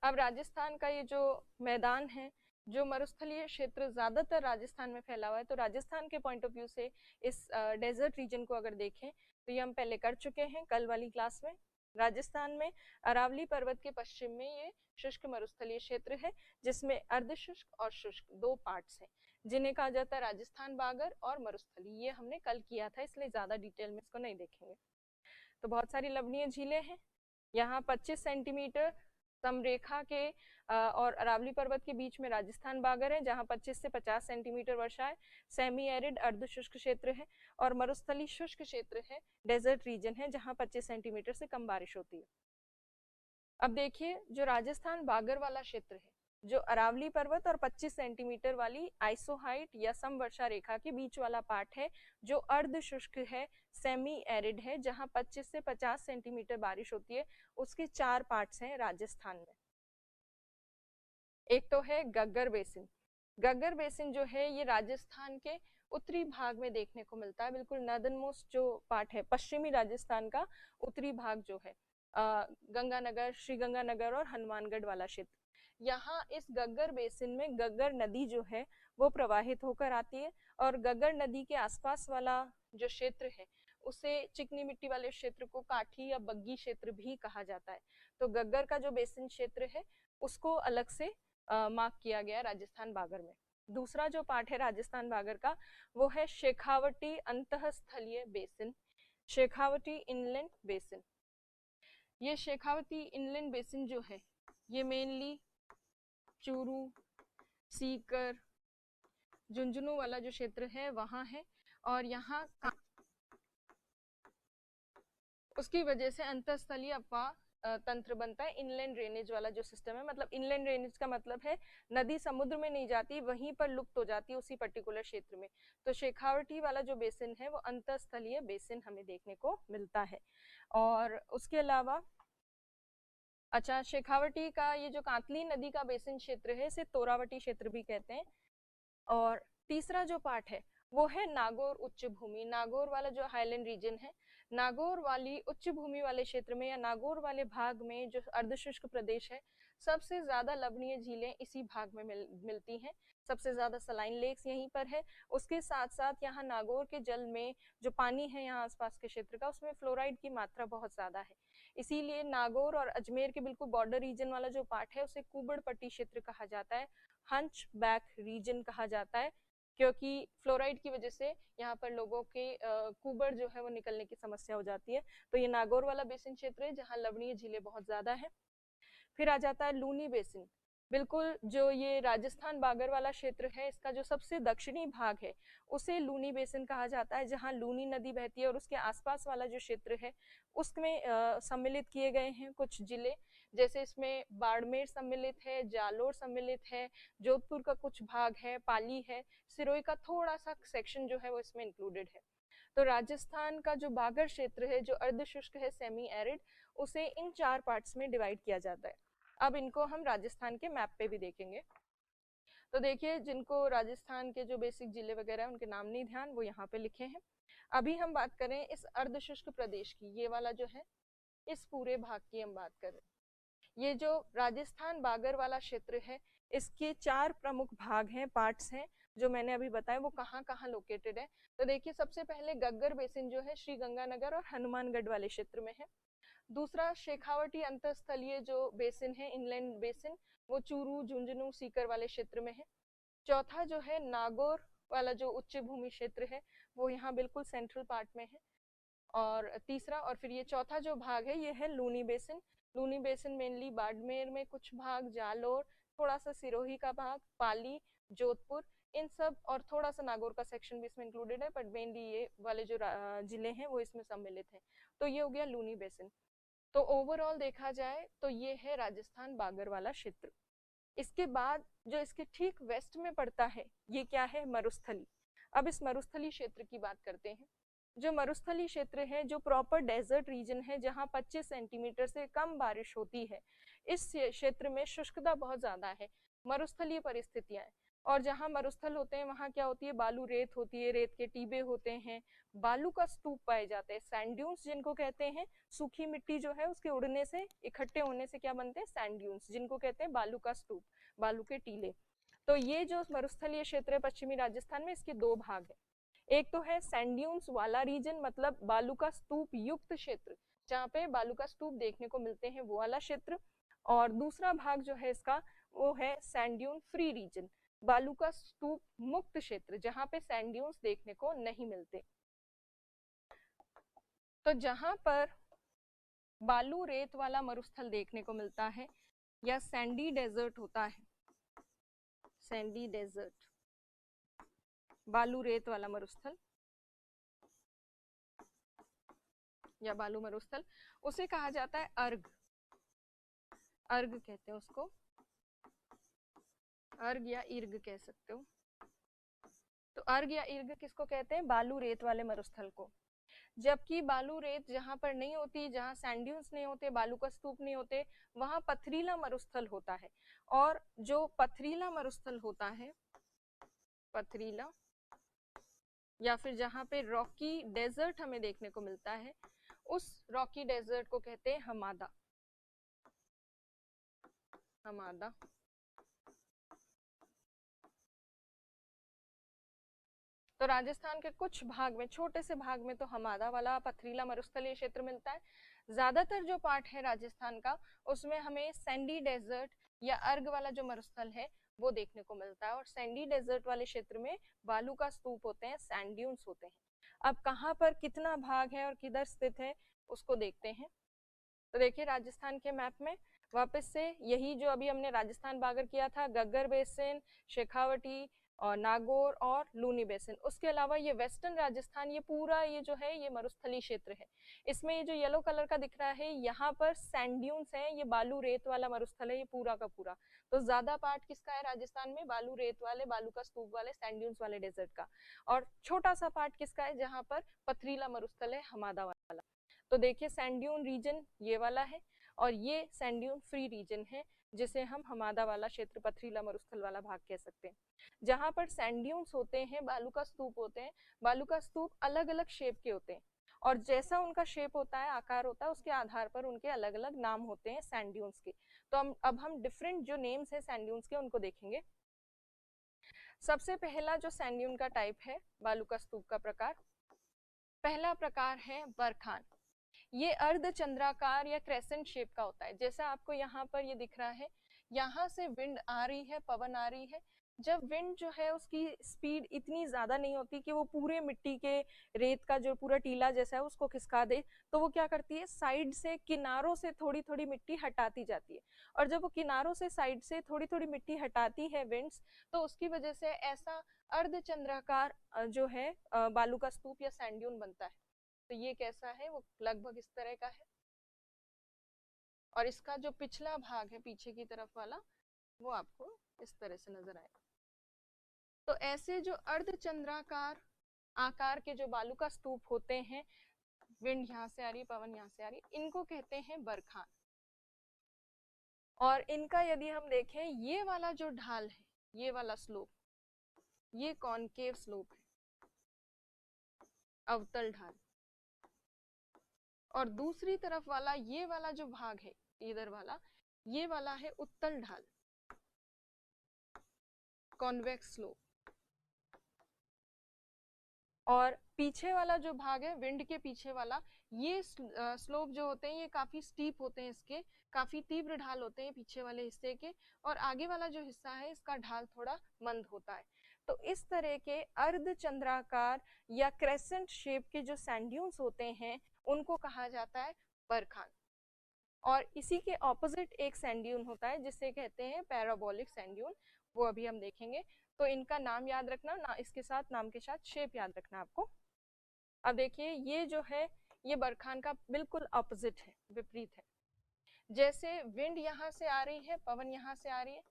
अब राजस्थान का ये जो मैदान है, जो मरुस्थलीय क्षेत्र ज्यादातर राजस्थान में फैला हुआ है, तो राजस्थान के पॉइंट ऑफ व्यू से इस डेजर्ट रीजन को अगर देखें तो ये हम पहले कर चुके हैं कल वाली क्लास में। राजस्थान में अरावली पर्वत के पश्चिम में ये शुष्क मरुस्थलीय क्षेत्र है जिसमें अर्धशुष्क और शुष्क दो पार्ट्स हैं, जिन्हें कहा जाता है राजस्थान बागर और मरुस्थली। ये हमने कल किया था, इसलिए ज्यादा डिटेल में इसको नहीं देखेंगे। तो बहुत सारी लवणीय झीलें हैं यहाँ, 25 सेंटीमीटर समरेखा के और अरावली पर्वत के बीच में राजस्थान बागर है जहाँ 25 से 50 सेंटीमीटर वर्षा है, सेमी एरिड अर्ध शुष्क क्षेत्र है, और मरुस्थली शुष्क क्षेत्र है, डेजर्ट रीजन है जहाँ 25 सेंटीमीटर से कम बारिश होती है। अब देखिए जो राजस्थान बागर वाला क्षेत्र है, जो अरावली पर्वत और 25 सेंटीमीटर वाली आइसोहाइट या समवर्षा रेखा के बीच वाला पार्ट है, जो अर्ध शुष्क है, सेमी एरिड है, जहां 25 से 50 सेंटीमीटर बारिश होती है। उसके चार पार्ट्स हैं राजस्थान में। एक तो है गग्गर बेसिन। गग्गर बेसिन जो है ये राजस्थान के उत्तरी भाग में देखने को मिलता है, बिल्कुल नॉर्दर्न मोस्ट जो पार्ट है, पश्चिमी राजस्थान का उत्तरी भाग जो है, गंगानगर, श्री गंगानगर और हनुमानगढ़ वाला क्षेत्र। यहाँ इस गग्गर बेसिन में गग्गर नदी जो है वो प्रवाहित होकर आती है, और गग्गर नदी के आसपास वाला जो क्षेत्र है उसे चिकनी मिट्टी वाले क्षेत्र को काठी या बग्गी क्षेत्र भी कहा जाता है। तो गग्गर का जो बेसिन क्षेत्र है उसको अलग से मार्क किया गया राजस्थान बागर में। दूसरा जो पार्ट है राजस्थान बागर का वो है शेखावटी अंतःस्थलीय बेसिन, शेखावटी इनलैंड बेसिन। ये शेखावती इनलैंड बेसिन जो है ये मेनली चूरू, सीकर, झुंझुनू वाला जो क्षेत्र है वहां है, और यहाँ उसकी वजह से अंतःस्थलीय अपवाह तंत्र बनता है। इनलैंड ड्रेनेज वाला जो सिस्टम है, मतलब इनलैंड ड्रेनेज का मतलब है नदी समुद्र में नहीं जाती, वहीं पर लुप्त हो जाती है उसी पर्टिकुलर क्षेत्र में। तो शेखावटी वाला जो बेसिन है वो अंतःस्थलीय बेसिन हमें देखने को मिलता है। और उसके अलावा अच्छा, शेखावटी का ये जो कांतली नदी का बेसिन क्षेत्र है इसे तोरावटी क्षेत्र भी कहते हैं। और तीसरा जो पार्ट है वो है नागौर उच्च भूमि। नागौर वाला जो हाईलैंड रीजन है, नागौर वाली उच्च भूमि वाले क्षेत्र में या नागौर वाले भाग में जो अर्धशुष्क प्रदेश है, सबसे ज्यादा लवणीय झीलें इसी भाग में मिलती हैं। सबसे ज्यादा सलाइन लेक्स यहीं पर है। उसके साथ साथ यहाँ नागौर के जल में जो पानी है यहाँ आसपास के क्षेत्र का, उसमें फ्लोराइड की मात्रा बहुत ज्यादा है। इसीलिए नागौर और अजमेर के बिल्कुल बॉर्डर रीजन वाला जो पार्ट है उसे कुबड़ पट्टी क्षेत्र कहा जाता है, हंच बैक रीजन कहा जाता है, क्योंकि फ्लोराइड की वजह से यहाँ पर लोगों के कुबड़ जो है वो निकलने की समस्या हो जाती है। तो ये नागौर वाला बेसिन क्षेत्र है जहाँ लवणीय झीलें बहुत ज्यादा है। फिर आ जाता है लूनी बेसिन, बिल्कुल जो ये राजस्थान बागर वाला क्षेत्र है, इसका जो सबसे दक्षिणी भाग है उसे लूनी बेसिन कहा जाता है, जहाँ लूनी नदी बहती है और उसके आसपास वाला जो क्षेत्र है उसमें सम्मिलित किए गए हैं कुछ जिले, जैसे इसमें बाड़मेर सम्मिलित है, जालोर सम्मिलित है, जोधपुर का कुछ भाग है, पाली है, सिरोही का थोड़ा सा सेक्शन जो है वो इसमें इंक्लूडेड है। तो राजस्थान का जो बागर क्षेत्र है जो अर्धशुष्क है, सेमी एरिड, उसे इन 4 पार्ट्स में डिवाइड किया जाता है। अब इनको हम राजस्थान के मैप पे भी देखेंगे। तो देखिए, जिनको राजस्थान के जो बेसिक जिले वगैरह हैं उनके नाम नहीं ध्यान, वो यहाँ पे लिखे हैं। अभी हम बात करें इस अर्धशुष्क प्रदेश की, ये वाला जो है इस पूरे भाग की हम बात करें। ये जो राजस्थान बागर वाला क्षेत्र है, इसके 4 प्रमुख भाग हैं, पार्ट्स हैं, जो मैंने अभी बताया वो कहाँ कहाँ लोकेटेड है। तो देखिए, सबसे पहले गग्गर बेसिन जो है श्री गंगानगर और हनुमानगढ़ वाले क्षेत्र में है। दूसरा शेखावटी अंतरस्थलीय जो बेसिन है, इनलैंड बेसिन, वो चूरू, झुंझुनू, सीकर वाले क्षेत्र में है। चौथा जो है नागौर वाला जो उच्च भूमि क्षेत्र है, वो यहाँ बिल्कुल सेंट्रल पार्ट में है। और तीसरा और फिर ये चौथा जो भाग है ये है Luni basin. Luni basin mainly Barmer में कुछ भाग, जालोर, थोड़ा सा सिरोही का भाग, पाली, जोधपुर, इन सब, और थोड़ा सा नागौर का सेक्शन भी इसमें इंक्लूडेड है, बट मेनली ये वाले जो जिले हैं वो इसमें सम्मिलित हैं। तो ये हो गया लूनी बेसिन। तो ओवरऑल देखा जाए तो ये है राजस्थान बागर वाला क्षेत्र। इसके बाद जो इसके ठीक वेस्ट में पड़ता है ये क्या है, मरुस्थली। अब इस मरुस्थली क्षेत्र की बात करते हैं। जो मरुस्थली क्षेत्र है, जो प्रॉपर डेजर्ट रीजन है, जहाँ 25 सेंटीमीटर से कम बारिश होती है, इस क्षेत्र में शुष्कता बहुत ज्यादा है, मरुस्थलीय परिस्थितियां हैं। और जहाँ मरुस्थल होते हैं वहाँ क्या होती है, बालू रेत होती है, रेत के टीबे होते हैं, बालू का स्तूप पाए जाते हैं, सैंड ड्यून्स जिनको कहते हैं। सूखी मिट्टी जो है उसके उड़ने से, इकट्ठे होने से क्या बनते हैं, सैंड ड्यून्स, जिनको कहते हैं बालू का स्तूप, बालू के टीले। तो ये जो मरुस्थलीय क्षेत्र है पश्चिमी राजस्थान में, इसके 2 भाग है। एक तो है सैंड ड्यून्स वाला रीजन, मतलब बालू का स्तूप युक्त क्षेत्र, जहाँ पे बालू का स्तूप देखने को मिलते हैं, वो वाला क्षेत्र। और दूसरा भाग जो है इसका, वो है सैंड ड्यून फ्री रीजन, बालू का स्तूप मुक्त क्षेत्र, जहाँ पे सैंड ड्यून्स देखने को नहीं मिलते। तो जहाँ पर बालू रेत वाला मरुस्थल देखने को मिलता है या सैंडी डेजर्ट होता है, सैंडी डेजर्ट, बालू रेत वाला मरुस्थल या बालू मरुस्थल, उसे कहा जाता है अर्ग। अर्ग कहते हैं उसको, अर्ग या इर्ग कह सकते हो। तो अर्ग या इर्ग किसको कहते हैं, बालू रेत वाले मरुस्थल को। जबकि बालू रेत जहां पर नहीं होती, जहां सैंड ड्यून्स नहीं होते, बालू का स्तूप नहीं होते, वहां पथरीला मरुस्थल होता है। और जो पथरीला मरुस्थल होता है, पथरीला या फिर जहां पे रॉकी डेजर्ट हमें देखने को मिलता है, उस रॉकी डेजर्ट को कहते हैं हमादा, हमादा। तो राजस्थान के कुछ भाग में, छोटे से भाग में तो हमादा वाला पथरीला मरुस्थलीय क्षेत्र मिलता है। ज्यादातर जो पार्ट है राजस्थान का, उसमें हमें सैंडी डेजर्ट या अर्ग वाला जो मरुस्थल है वो देखने को मिलता है। और सैंडी डेजर्ट वाले क्षेत्र में बालू का स्तूप होते हैं, सैंड ड्यून्स होते हैं। अब कहाँ पर कितना भाग है और किधर स्थित है उसको देखते हैं। तो देखिए, राजस्थान के मैप में वापस से यही जो अभी हमने राजस्थान बागर किया था, गग्गर बेसिन, शेखावटी और नागौर और लूनी बेसिन, उसके अलावा ये वेस्टर्न राजस्थान, ये पूरा ये जो है ये मरुस्थली क्षेत्र है। इसमें ये जो येलो कलर का दिख रहा है, यहाँ पर सैंड ड्यून्स हैं, ये बालू रेत वाला मरुस्थल है ये पूरा का पूरा। तो ज्यादा पार्ट किसका है राजस्थान में, बालू रेत वाले, बालू का स्तूप वाले, सैंड ड्यून्स वाले डेजर्ट का। और छोटा सा पार्ट किसका है, जहाँ पर पथरीला मरुस्थल है, हमादा वाला। तो देखिए, सैंड ड्यून रीजन ये वाला है और ये सैंड ड्यून फ्री रीजन है, जिसे हम हमादा वाला क्षेत्र, पथरीला मरुस्थल वाला भाग कह सकते हैं। जहां पर सैंड ड्यून्स होते हैं, बालू का स्तूप होते हैं, बालू का स्तूप अलग अलग शेप के होते हैं। और जैसा उनका शेप होता है, आकार होता है, उसके आधार पर उनके अलग अलग नाम होते हैं सैंड ड्यून्स के। तो अब हम डिफरेंट जो नेम्स है सैंड ड्यून्स के उनको देखेंगे। सबसे पहला जो सैंड ड्यून का टाइप है, बालू का स्तूप का प्रकार, पहला प्रकार है बरखान। ये अर्धचंद्राकार या क्रेसेंट शेप का होता है। जैसा आपको यहाँ पर ये दिख रहा है, यहाँ से विंड आ रही है, पवन आ रही है। जब विंड जो है उसकी स्पीड इतनी ज्यादा नहीं होती कि वो पूरे मिट्टी के रेत का जो पूरा टीला जैसा है उसको खिसका दे, तो वो क्या करती है, साइड से किनारों से थोड़ी थोड़ी मिट्टी हटाती जाती है। और जब वो किनारों से साइड से थोड़ी थोड़ी मिट्टी हटाती है विंड्स, तो उसकी वजह से ऐसा अर्धचंद्राकार जो है बालू का स्तूप या सैंड ड्यून बनता है। तो ये कैसा है, वो लगभग इस तरह का है। और इसका जो पिछला भाग है, पीछे की तरफ वाला, वो आपको इस तरह से नजर आएगा। तो ऐसे जो अर्धचंद्राकार आकार के जो बालू का स्तूप होते हैं, विंड यहाँ से आ रही है, पवन यहाँ से आ रही है, इनको कहते हैं बरखान। और इनका यदि हम देखें, ये वाला जो ढाल है, ये वाला स्लोप, ये कॉनकेव स्लोप है, अवतल ढाल। और दूसरी तरफ वाला ये वाला जो भाग है इधर वाला, ये वाला है उत्तल ढाल, कॉन्वेक्स स्लोप। और पीछे वाला जो भाग है, विंड के पीछे वाला, ये स्लोप जो होते हैं ये काफी स्टीप होते हैं, इसके काफी तीव्र ढाल होते हैं पीछे वाले हिस्से के। और आगे वाला जो हिस्सा है इसका ढाल थोड़ा मंद होता है। तो इस तरह के अर्धचंद्राकार या क्रेसेंट शेप के जो सैंड ड्यून्स होते हैं उनको कहा जाता है बरखान। और इसी के ऑपोजिट एक सैंड ड्यून होता है जिसे कहते हैं पैराबोलिक सैंड ड्यून, वो अभी हम देखेंगे। तो इनका नाम याद रखना ना, इसके साथ नाम के साथ शेप याद रखना आपको। अब देखिए, ये जो है ये बरखान का बिल्कुल ऑपोजिट है, विपरीत है। जैसे विंड यहाँ से आ रही है, पवन यहाँ से आ रही है।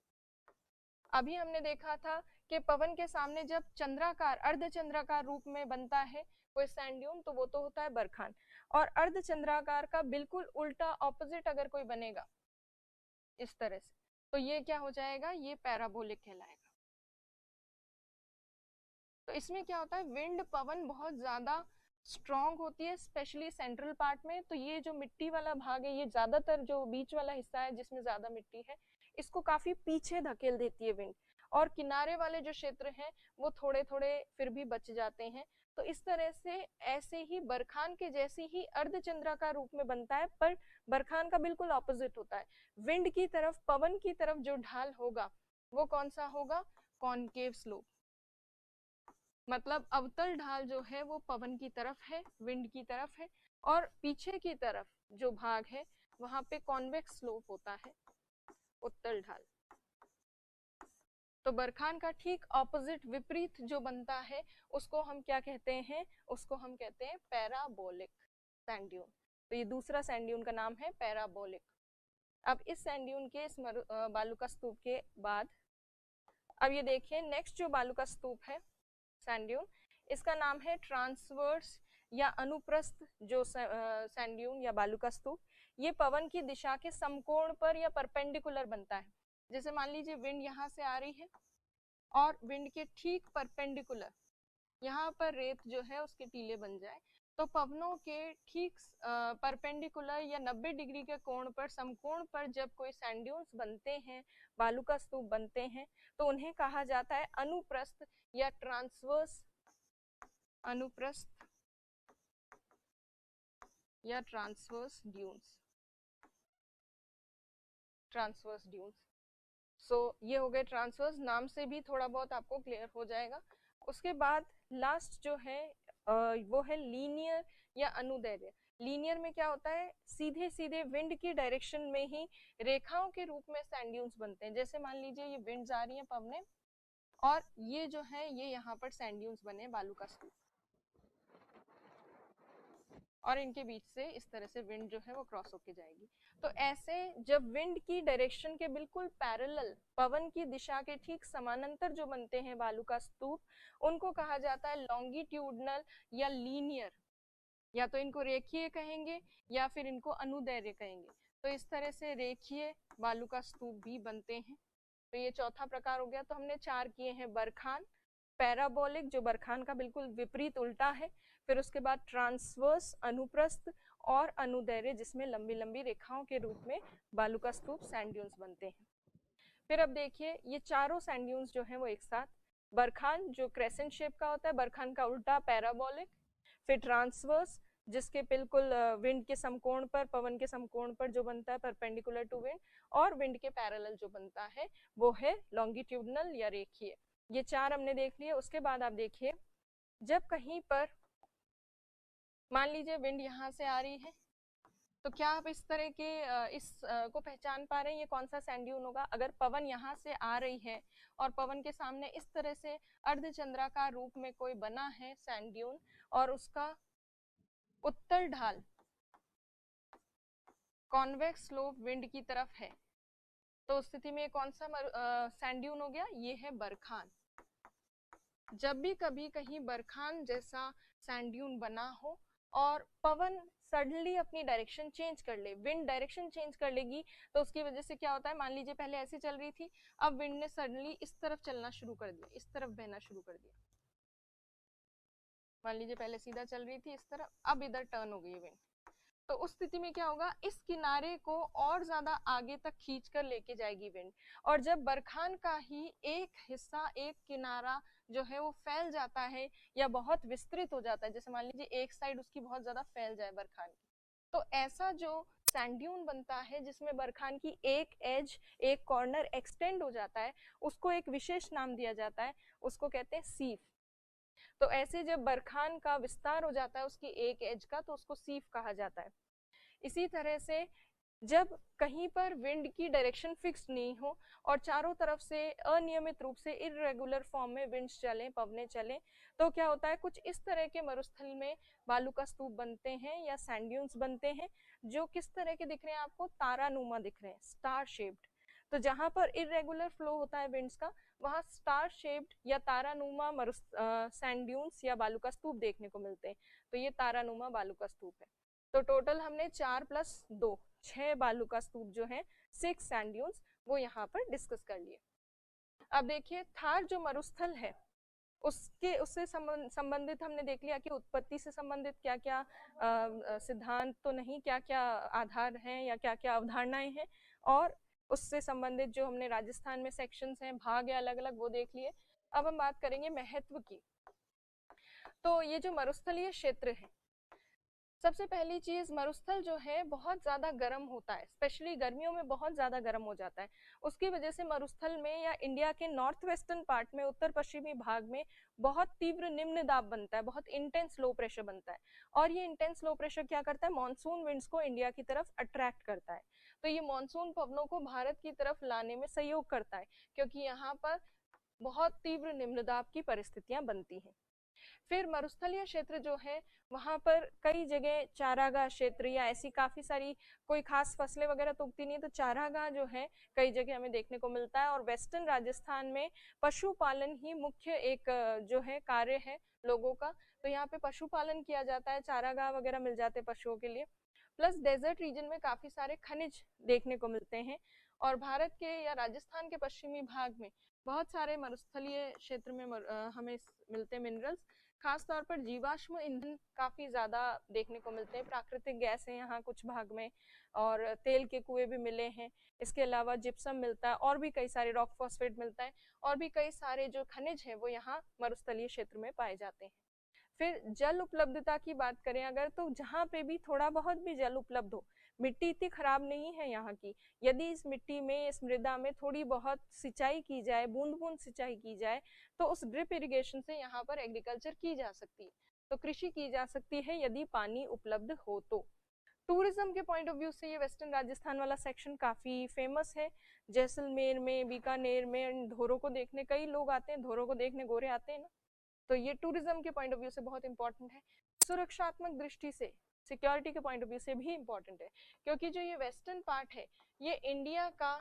अभी हमने देखा था कि पवन के सामने जब चंद्राकार, अर्धचंद्राकार रूप में बनता है कोई सैंड ड्यून, तो वो तो होता है बरखान। और अर्धचंद्राकार का बिल्कुल उल्टा ऑपोजिट अगर कोई बनेगा इस तरह से, तो ये क्या हो जाएगा, ये पैराबोलिक कहलाएगा। तो इसमें क्या होता है, विंड पवन बहुत ज्यादा स्ट्रॉन्ग होती है, स्पेशली सेंट्रल पार्ट में। तो ये जो मिट्टी वाला भाग है, ये ज्यादातर जो बीच वाला हिस्सा है जिसमें ज्यादा मिट्टी है, इसको काफी पीछे धकेल देती है विंड। और किनारे वाले जो क्षेत्र हैं वो थोड़े थोड़े फिर भी बच जाते हैं। तो इस तरह से ऐसे ही बरखान के जैसे ही अर्धचंद्राकार रूप में बनता है, पर बरखान का बिल्कुल ऑपोजिट होता है। विंड की तरफ, पवन की तरफ जो ढाल होगा वो कौन सा होगा, कॉनकेव स्लोप। मतलब अवतल ढाल जो है वो पवन की तरफ है, विंड की तरफ है। और पीछे की तरफ जो भाग है वहां पे कॉन्वेक्स स्लोप होता है, उत्तल ढाल। तो बरखान का ठीक ऑपोजिट, विपरीत जो बनता है उसको हम क्या कहते हैं, उसको हम कहते हैं पैराबोलिक सैंड ड्यून। तो ये दूसरा सैंड ड्यून का नाम है पैराबोलिक। अब इस सैंड ड्यून के, इस बालू का स्तूप के बाद अब ये देखिए, नेक्स्ट जो बालू का स्तूप है सैंड ड्यून, इसका नाम है ट्रांसवर्स या अनुप्रस्थ जो सैंड ड्यून या बालू का स्तूप। ये पवन की दिशा के समकोण पर या परपेंडिकुलर बनता है। जैसे मान लीजिए विंड यहाँ से आ रही है और विंड के ठीक परपेंडिकुलर यहाँ पर रेत जो है उसके टीले बन जाए, तो पवनों के ठीक परपेंडिकुलर या 90 डिग्री के कोण पर, समकोण पर जब कोई सैंड ड्यून्स बनते हैं, बालू का स्तूप बनते हैं, तो उन्हें कहा जाता है अनुप्रस्थ या ट्रांसवर्स, अनुप्रस्थ या ट्रांसवर्स ड्यून्स, ट्रांसवर्स ड्यून्स। सो ये हो गए ट्रांसवर्स, नाम से भी थोड़ा बहुत आपको क्लियर हो जाएगा। उसके बाद लास्ट जो है वो है लीनियर या अनुदैर्ध्य। लीनियर में क्या होता है, सीधे सीधे विंड की डायरेक्शन में ही रेखाओं के रूप में सैंड ड्यून्स बनते हैं। जैसे मान लीजिए ये विंड्स आ रही है पवने, और ये जो है ये यहाँ पर सैंड ड्यून्स बने बालू का स्तूप, और इनके बीच से इस तरह से विंड जो है वो क्रॉस होके जाएगी। तो ऐसे जब विंड की डायरेक्शन के बिल्कुल पैरेलल, पवन की दिशा के ठीक समानांतर जो बनते हैं बालू का स्तूप, उनको कहा जाता है लॉन्गिट्यूडनल या लीनियर। या तो इनको रेखीय कहेंगे या फिर इनको अनुदैर्ध्य कहेंगे। तो इस तरह से रेखीय बालू का स्तूप भी बनते हैं। तो ये चौथा प्रकार हो गया। तो हमने 4 किए हैं, बरखान, पैराबोलिक जो बरखान का बिल्कुल विपरीत उल्टा है, फिर उसके बाद ट्रांसवर्स अनुप्रस्थ और अनुदैर्य जिसमें लंबी लंबी रेखाओं के रूप में बालू का स्तूप सैंड ड्यून्स बनते हैं। फिर अब देखिए ये चारों सैंड ड्यून्स जो हैं वो एक साथ, बरखान जो क्रेसेंट शेप का होता है, बरखान का उल्टा पैराबोलिक, फिर ट्रांसवर्स जिसके बिल्कुल विंड के समकोण पर, पवन के समकोण पर जो बनता है परपेंडिकुलर टू विंड, और विंड के पैरेलल जो बनता है वो है लॉन्गिट्यूडनल या रेखीय। ये चार हमने देख लिए। उसके बाद आप देखिए जब कहीं पर मान लीजिए विंड यहाँ से आ रही है, तो क्या आप इस तरह के को पहचान पा रहे हैं ये कौन सा सैंड ड्यून होगा? अगर पवन यहाँ से आ रही है और पवन के सामने इस तरह से अर्धचंद्राकार रूप में कोई बना है सैंड ड्यून और उसका उत्तर ढाल कॉन्वेक्स स्लोप विंड की तरफ है, तो उस स्थिति में कौन सा सैंड ड्यून हो गया? ये है बरखान। जब भी कभी कहीं बरखान जैसा सैंड ड्यून बना हो और पवन सडनली अपनी डायरेक्शन चेंज कर ले, विंड डायरेक्शन चेंज कर लेगी, तो उसकी वजह से क्या होता है, मान लीजिए पहले ऐसे चल रही थी, अब विंड ने सडनली इस तरफ चलना शुरू कर दिया, इस तरफ बहना शुरू कर दिया। मान लीजिए पहले सीधा चल रही थी इस तरफ, अब इधर टर्न हो गई विंड, तो उस स्थिति में क्या होगा, इस किनारे को और ज्यादा आगे तक खींच कर लेके जाएगी विंड। और जब बरखान का ही एक हिस्सा, एक किनारा जो है वो फैल जाता है या बहुत विस्तृत हो जाता है, जैसे मान लीजिए एक साइड उसकी बहुत ज्यादा फैल जाए बरखान की, तो ऐसा जो सैंड ड्यून बनता है जिसमें बरखान की एक एज, एक कॉर्नर एक्सटेंड हो जाता है, उसको एक विशेष नाम दिया जाता है, उसको कहते हैं सीफ। तो ऐसे जब बरखान का विस्तार हो जाता है उसकी एक एज का, तो उसको सीफ कहा जाता है। इसी तरह से जब कहीं पर विंड की डायरेक्शन फिक्स नहीं हो और चारों तरफ से अनियमित रूप से इरेगुलर फॉर्म में विंड्स चलें, पवने चलें, तो क्या होता है, कुछ इस तरह के मरुस्थल में बालू का स्तूप बनते हैं या सैंड ड्यून्स बनते हैं, जो किस तरह के दिख रहे हैं आपको? तारानुमा दिख रहे हैं, स्टार शेप्ड। तो जहां पर इरेगुलर फ्लो होता है विंड्स का, वहां स्टार शेप्ड या तारानुमा सैंड ड्यून्स या बालू का स्तूप देखने को मिलते हैं। तो ये तारानुमा बालू का स्तूप है। तो टोटल हमने 4 + 2 6 बालू का स्तूप जो है, 6 सैंड ड्यून्स, वो यहाँ पर डिस्कस कर लिए। अब देखिए थार जो मरुस्थल है उससे संबंधित हमने देख लिया कि उत्पत्ति से संबंधित क्या क्या सिद्धांत तो नहीं, क्या क्या आधार हैं या क्या क्या अवधारणाएं हैं, और उससे संबंधित जो हमने राजस्थान में सेक्शंस हैं, भाग है अलग अलग, वो देख लिए। अब हम बात करेंगे महत्व की। तो ये जो मरुस्थलीय क्षेत्र है, सबसे पहली चीज, मरुस्थल जो है बहुत ज्यादा गर्म होता है, स्पेशली गर्मियों में बहुत ज्यादा गर्म हो जाता है। उसकी वजह से मरुस्थल में या इंडिया के नॉर्थ वेस्टर्न पार्ट में, उत्तर पश्चिमी भाग में बहुत तीव्र निम्न दाब बनता है, बहुत इंटेंस लो प्रेशर बनता है। और ये इंटेंस लो प्रेशर क्या करता है, मानसून विंड्स को इंडिया की तरफ अट्रैक्ट करता है। तो ये मानसून पवनों को भारत की तरफ लाने में सहयोग करता है, क्योंकि यहाँ पर बहुत तीव्र निम्न दाब की परिस्थितियां बनती हैं। फिर मरुस्थलीय क्षेत्र जो है, वहां पर कई जगह चारागाह क्षेत्र या ऐसी काफी सारी, कोई खास फसलें वगैरह तो उगती नहीं, तो चारागाह जो है कई जगह हमें देखने को मिलता है। और वेस्टर्न राजस्थान में पशुपालन ही मुख्य एक जो है कार्य है लोगों का, तो यहाँ पे पशुपालन किया जाता है, चारागाह वगैरह मिल जाते हैं पशुओं के लिए। प्लस डेजर्ट रीजन में काफी सारे खनिज देखने को मिलते हैं, और भारत के या राजस्थान के पश्चिमी भाग में बहुत सारे मरुस्थलीय क्षेत्र में हमें मिलते हैं मिनरल्स। खासतौर पर जीवाश्म ईंधन काफी ज्यादा देखने को मिलते हैं, प्राकृतिक गैस है यहाँ कुछ भाग में, और तेल के कुएं भी मिले हैं। इसके अलावा जिप्सम मिलता है, और भी कई सारे रॉक फॉस्फेट मिलता है, और भी कई सारे जो खनिज हैं वो यहाँ मरुस्थलीय क्षेत्र में पाए जाते हैं। फिर जल उपलब्धता की बात करें अगर, तो जहाँ पे भी थोड़ा बहुत भी जल उपलब्ध हो, मिट्टी इतनी खराब नहीं है यहाँ की, यदि इस मिट्टी में, इस मृदा में थोड़ी बहुत सिंचाई की जाए, बूंद बूंद सिंचाई की जाए, तो उस ड्रिप इरिगेशन से यहाँ पर एग्रीकल्चर की जा सकती है, तो कृषि की जा सकती है यदि पानी उपलब्ध हो तो। टूरिज्म के पॉइंट ऑफ व्यू से ये वेस्टर्न राजस्थान वाला सेक्शन काफी फेमस है। जैसलमेर में, बीकानेर में धोरों को देखने कई लोग आते हैं, धोरों को देखने गोरे आते हैं ना, तो ये टूरिज्म के पॉइंट ऑफ व्यू से बहुत इंपॉर्टेंट है। सुरक्षात्मक दृष्टि से, सिक्योरिटी के पॉइंट ऑफ व्यू से भी इंपॉर्टेंट है, क्योंकि जो ये वेस्टर्न पार्ट है ये इंडिया का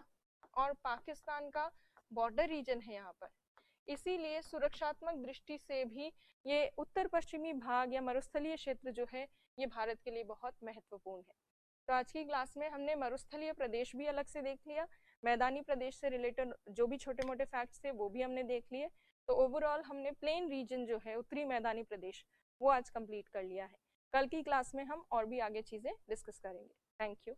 और पाकिस्तान का बॉर्डर रीजन है यहाँ पर, इसीलिए सुरक्षात्मक दृष्टि से भी ये उत्तर पश्चिमी भाग या मरुस्थलीय क्षेत्र जो है ये भारत के लिए बहुत महत्वपूर्ण है। तो आज की क्लास में हमने मरुस्थलीय प्रदेश भी अलग से देख लिया, मैदानी प्रदेश से रिलेटेड जो भी छोटे मोटे फैक्ट्स थे वो भी हमने देख लिए। तो ओवरऑल हमने प्लेन रीजन जो है, उत्तरी मैदानी प्रदेश, वो आज कंप्लीट कर लिया है। कल की क्लास में हम और भी आगे चीज़ें डिस्कस करेंगे। Thank you.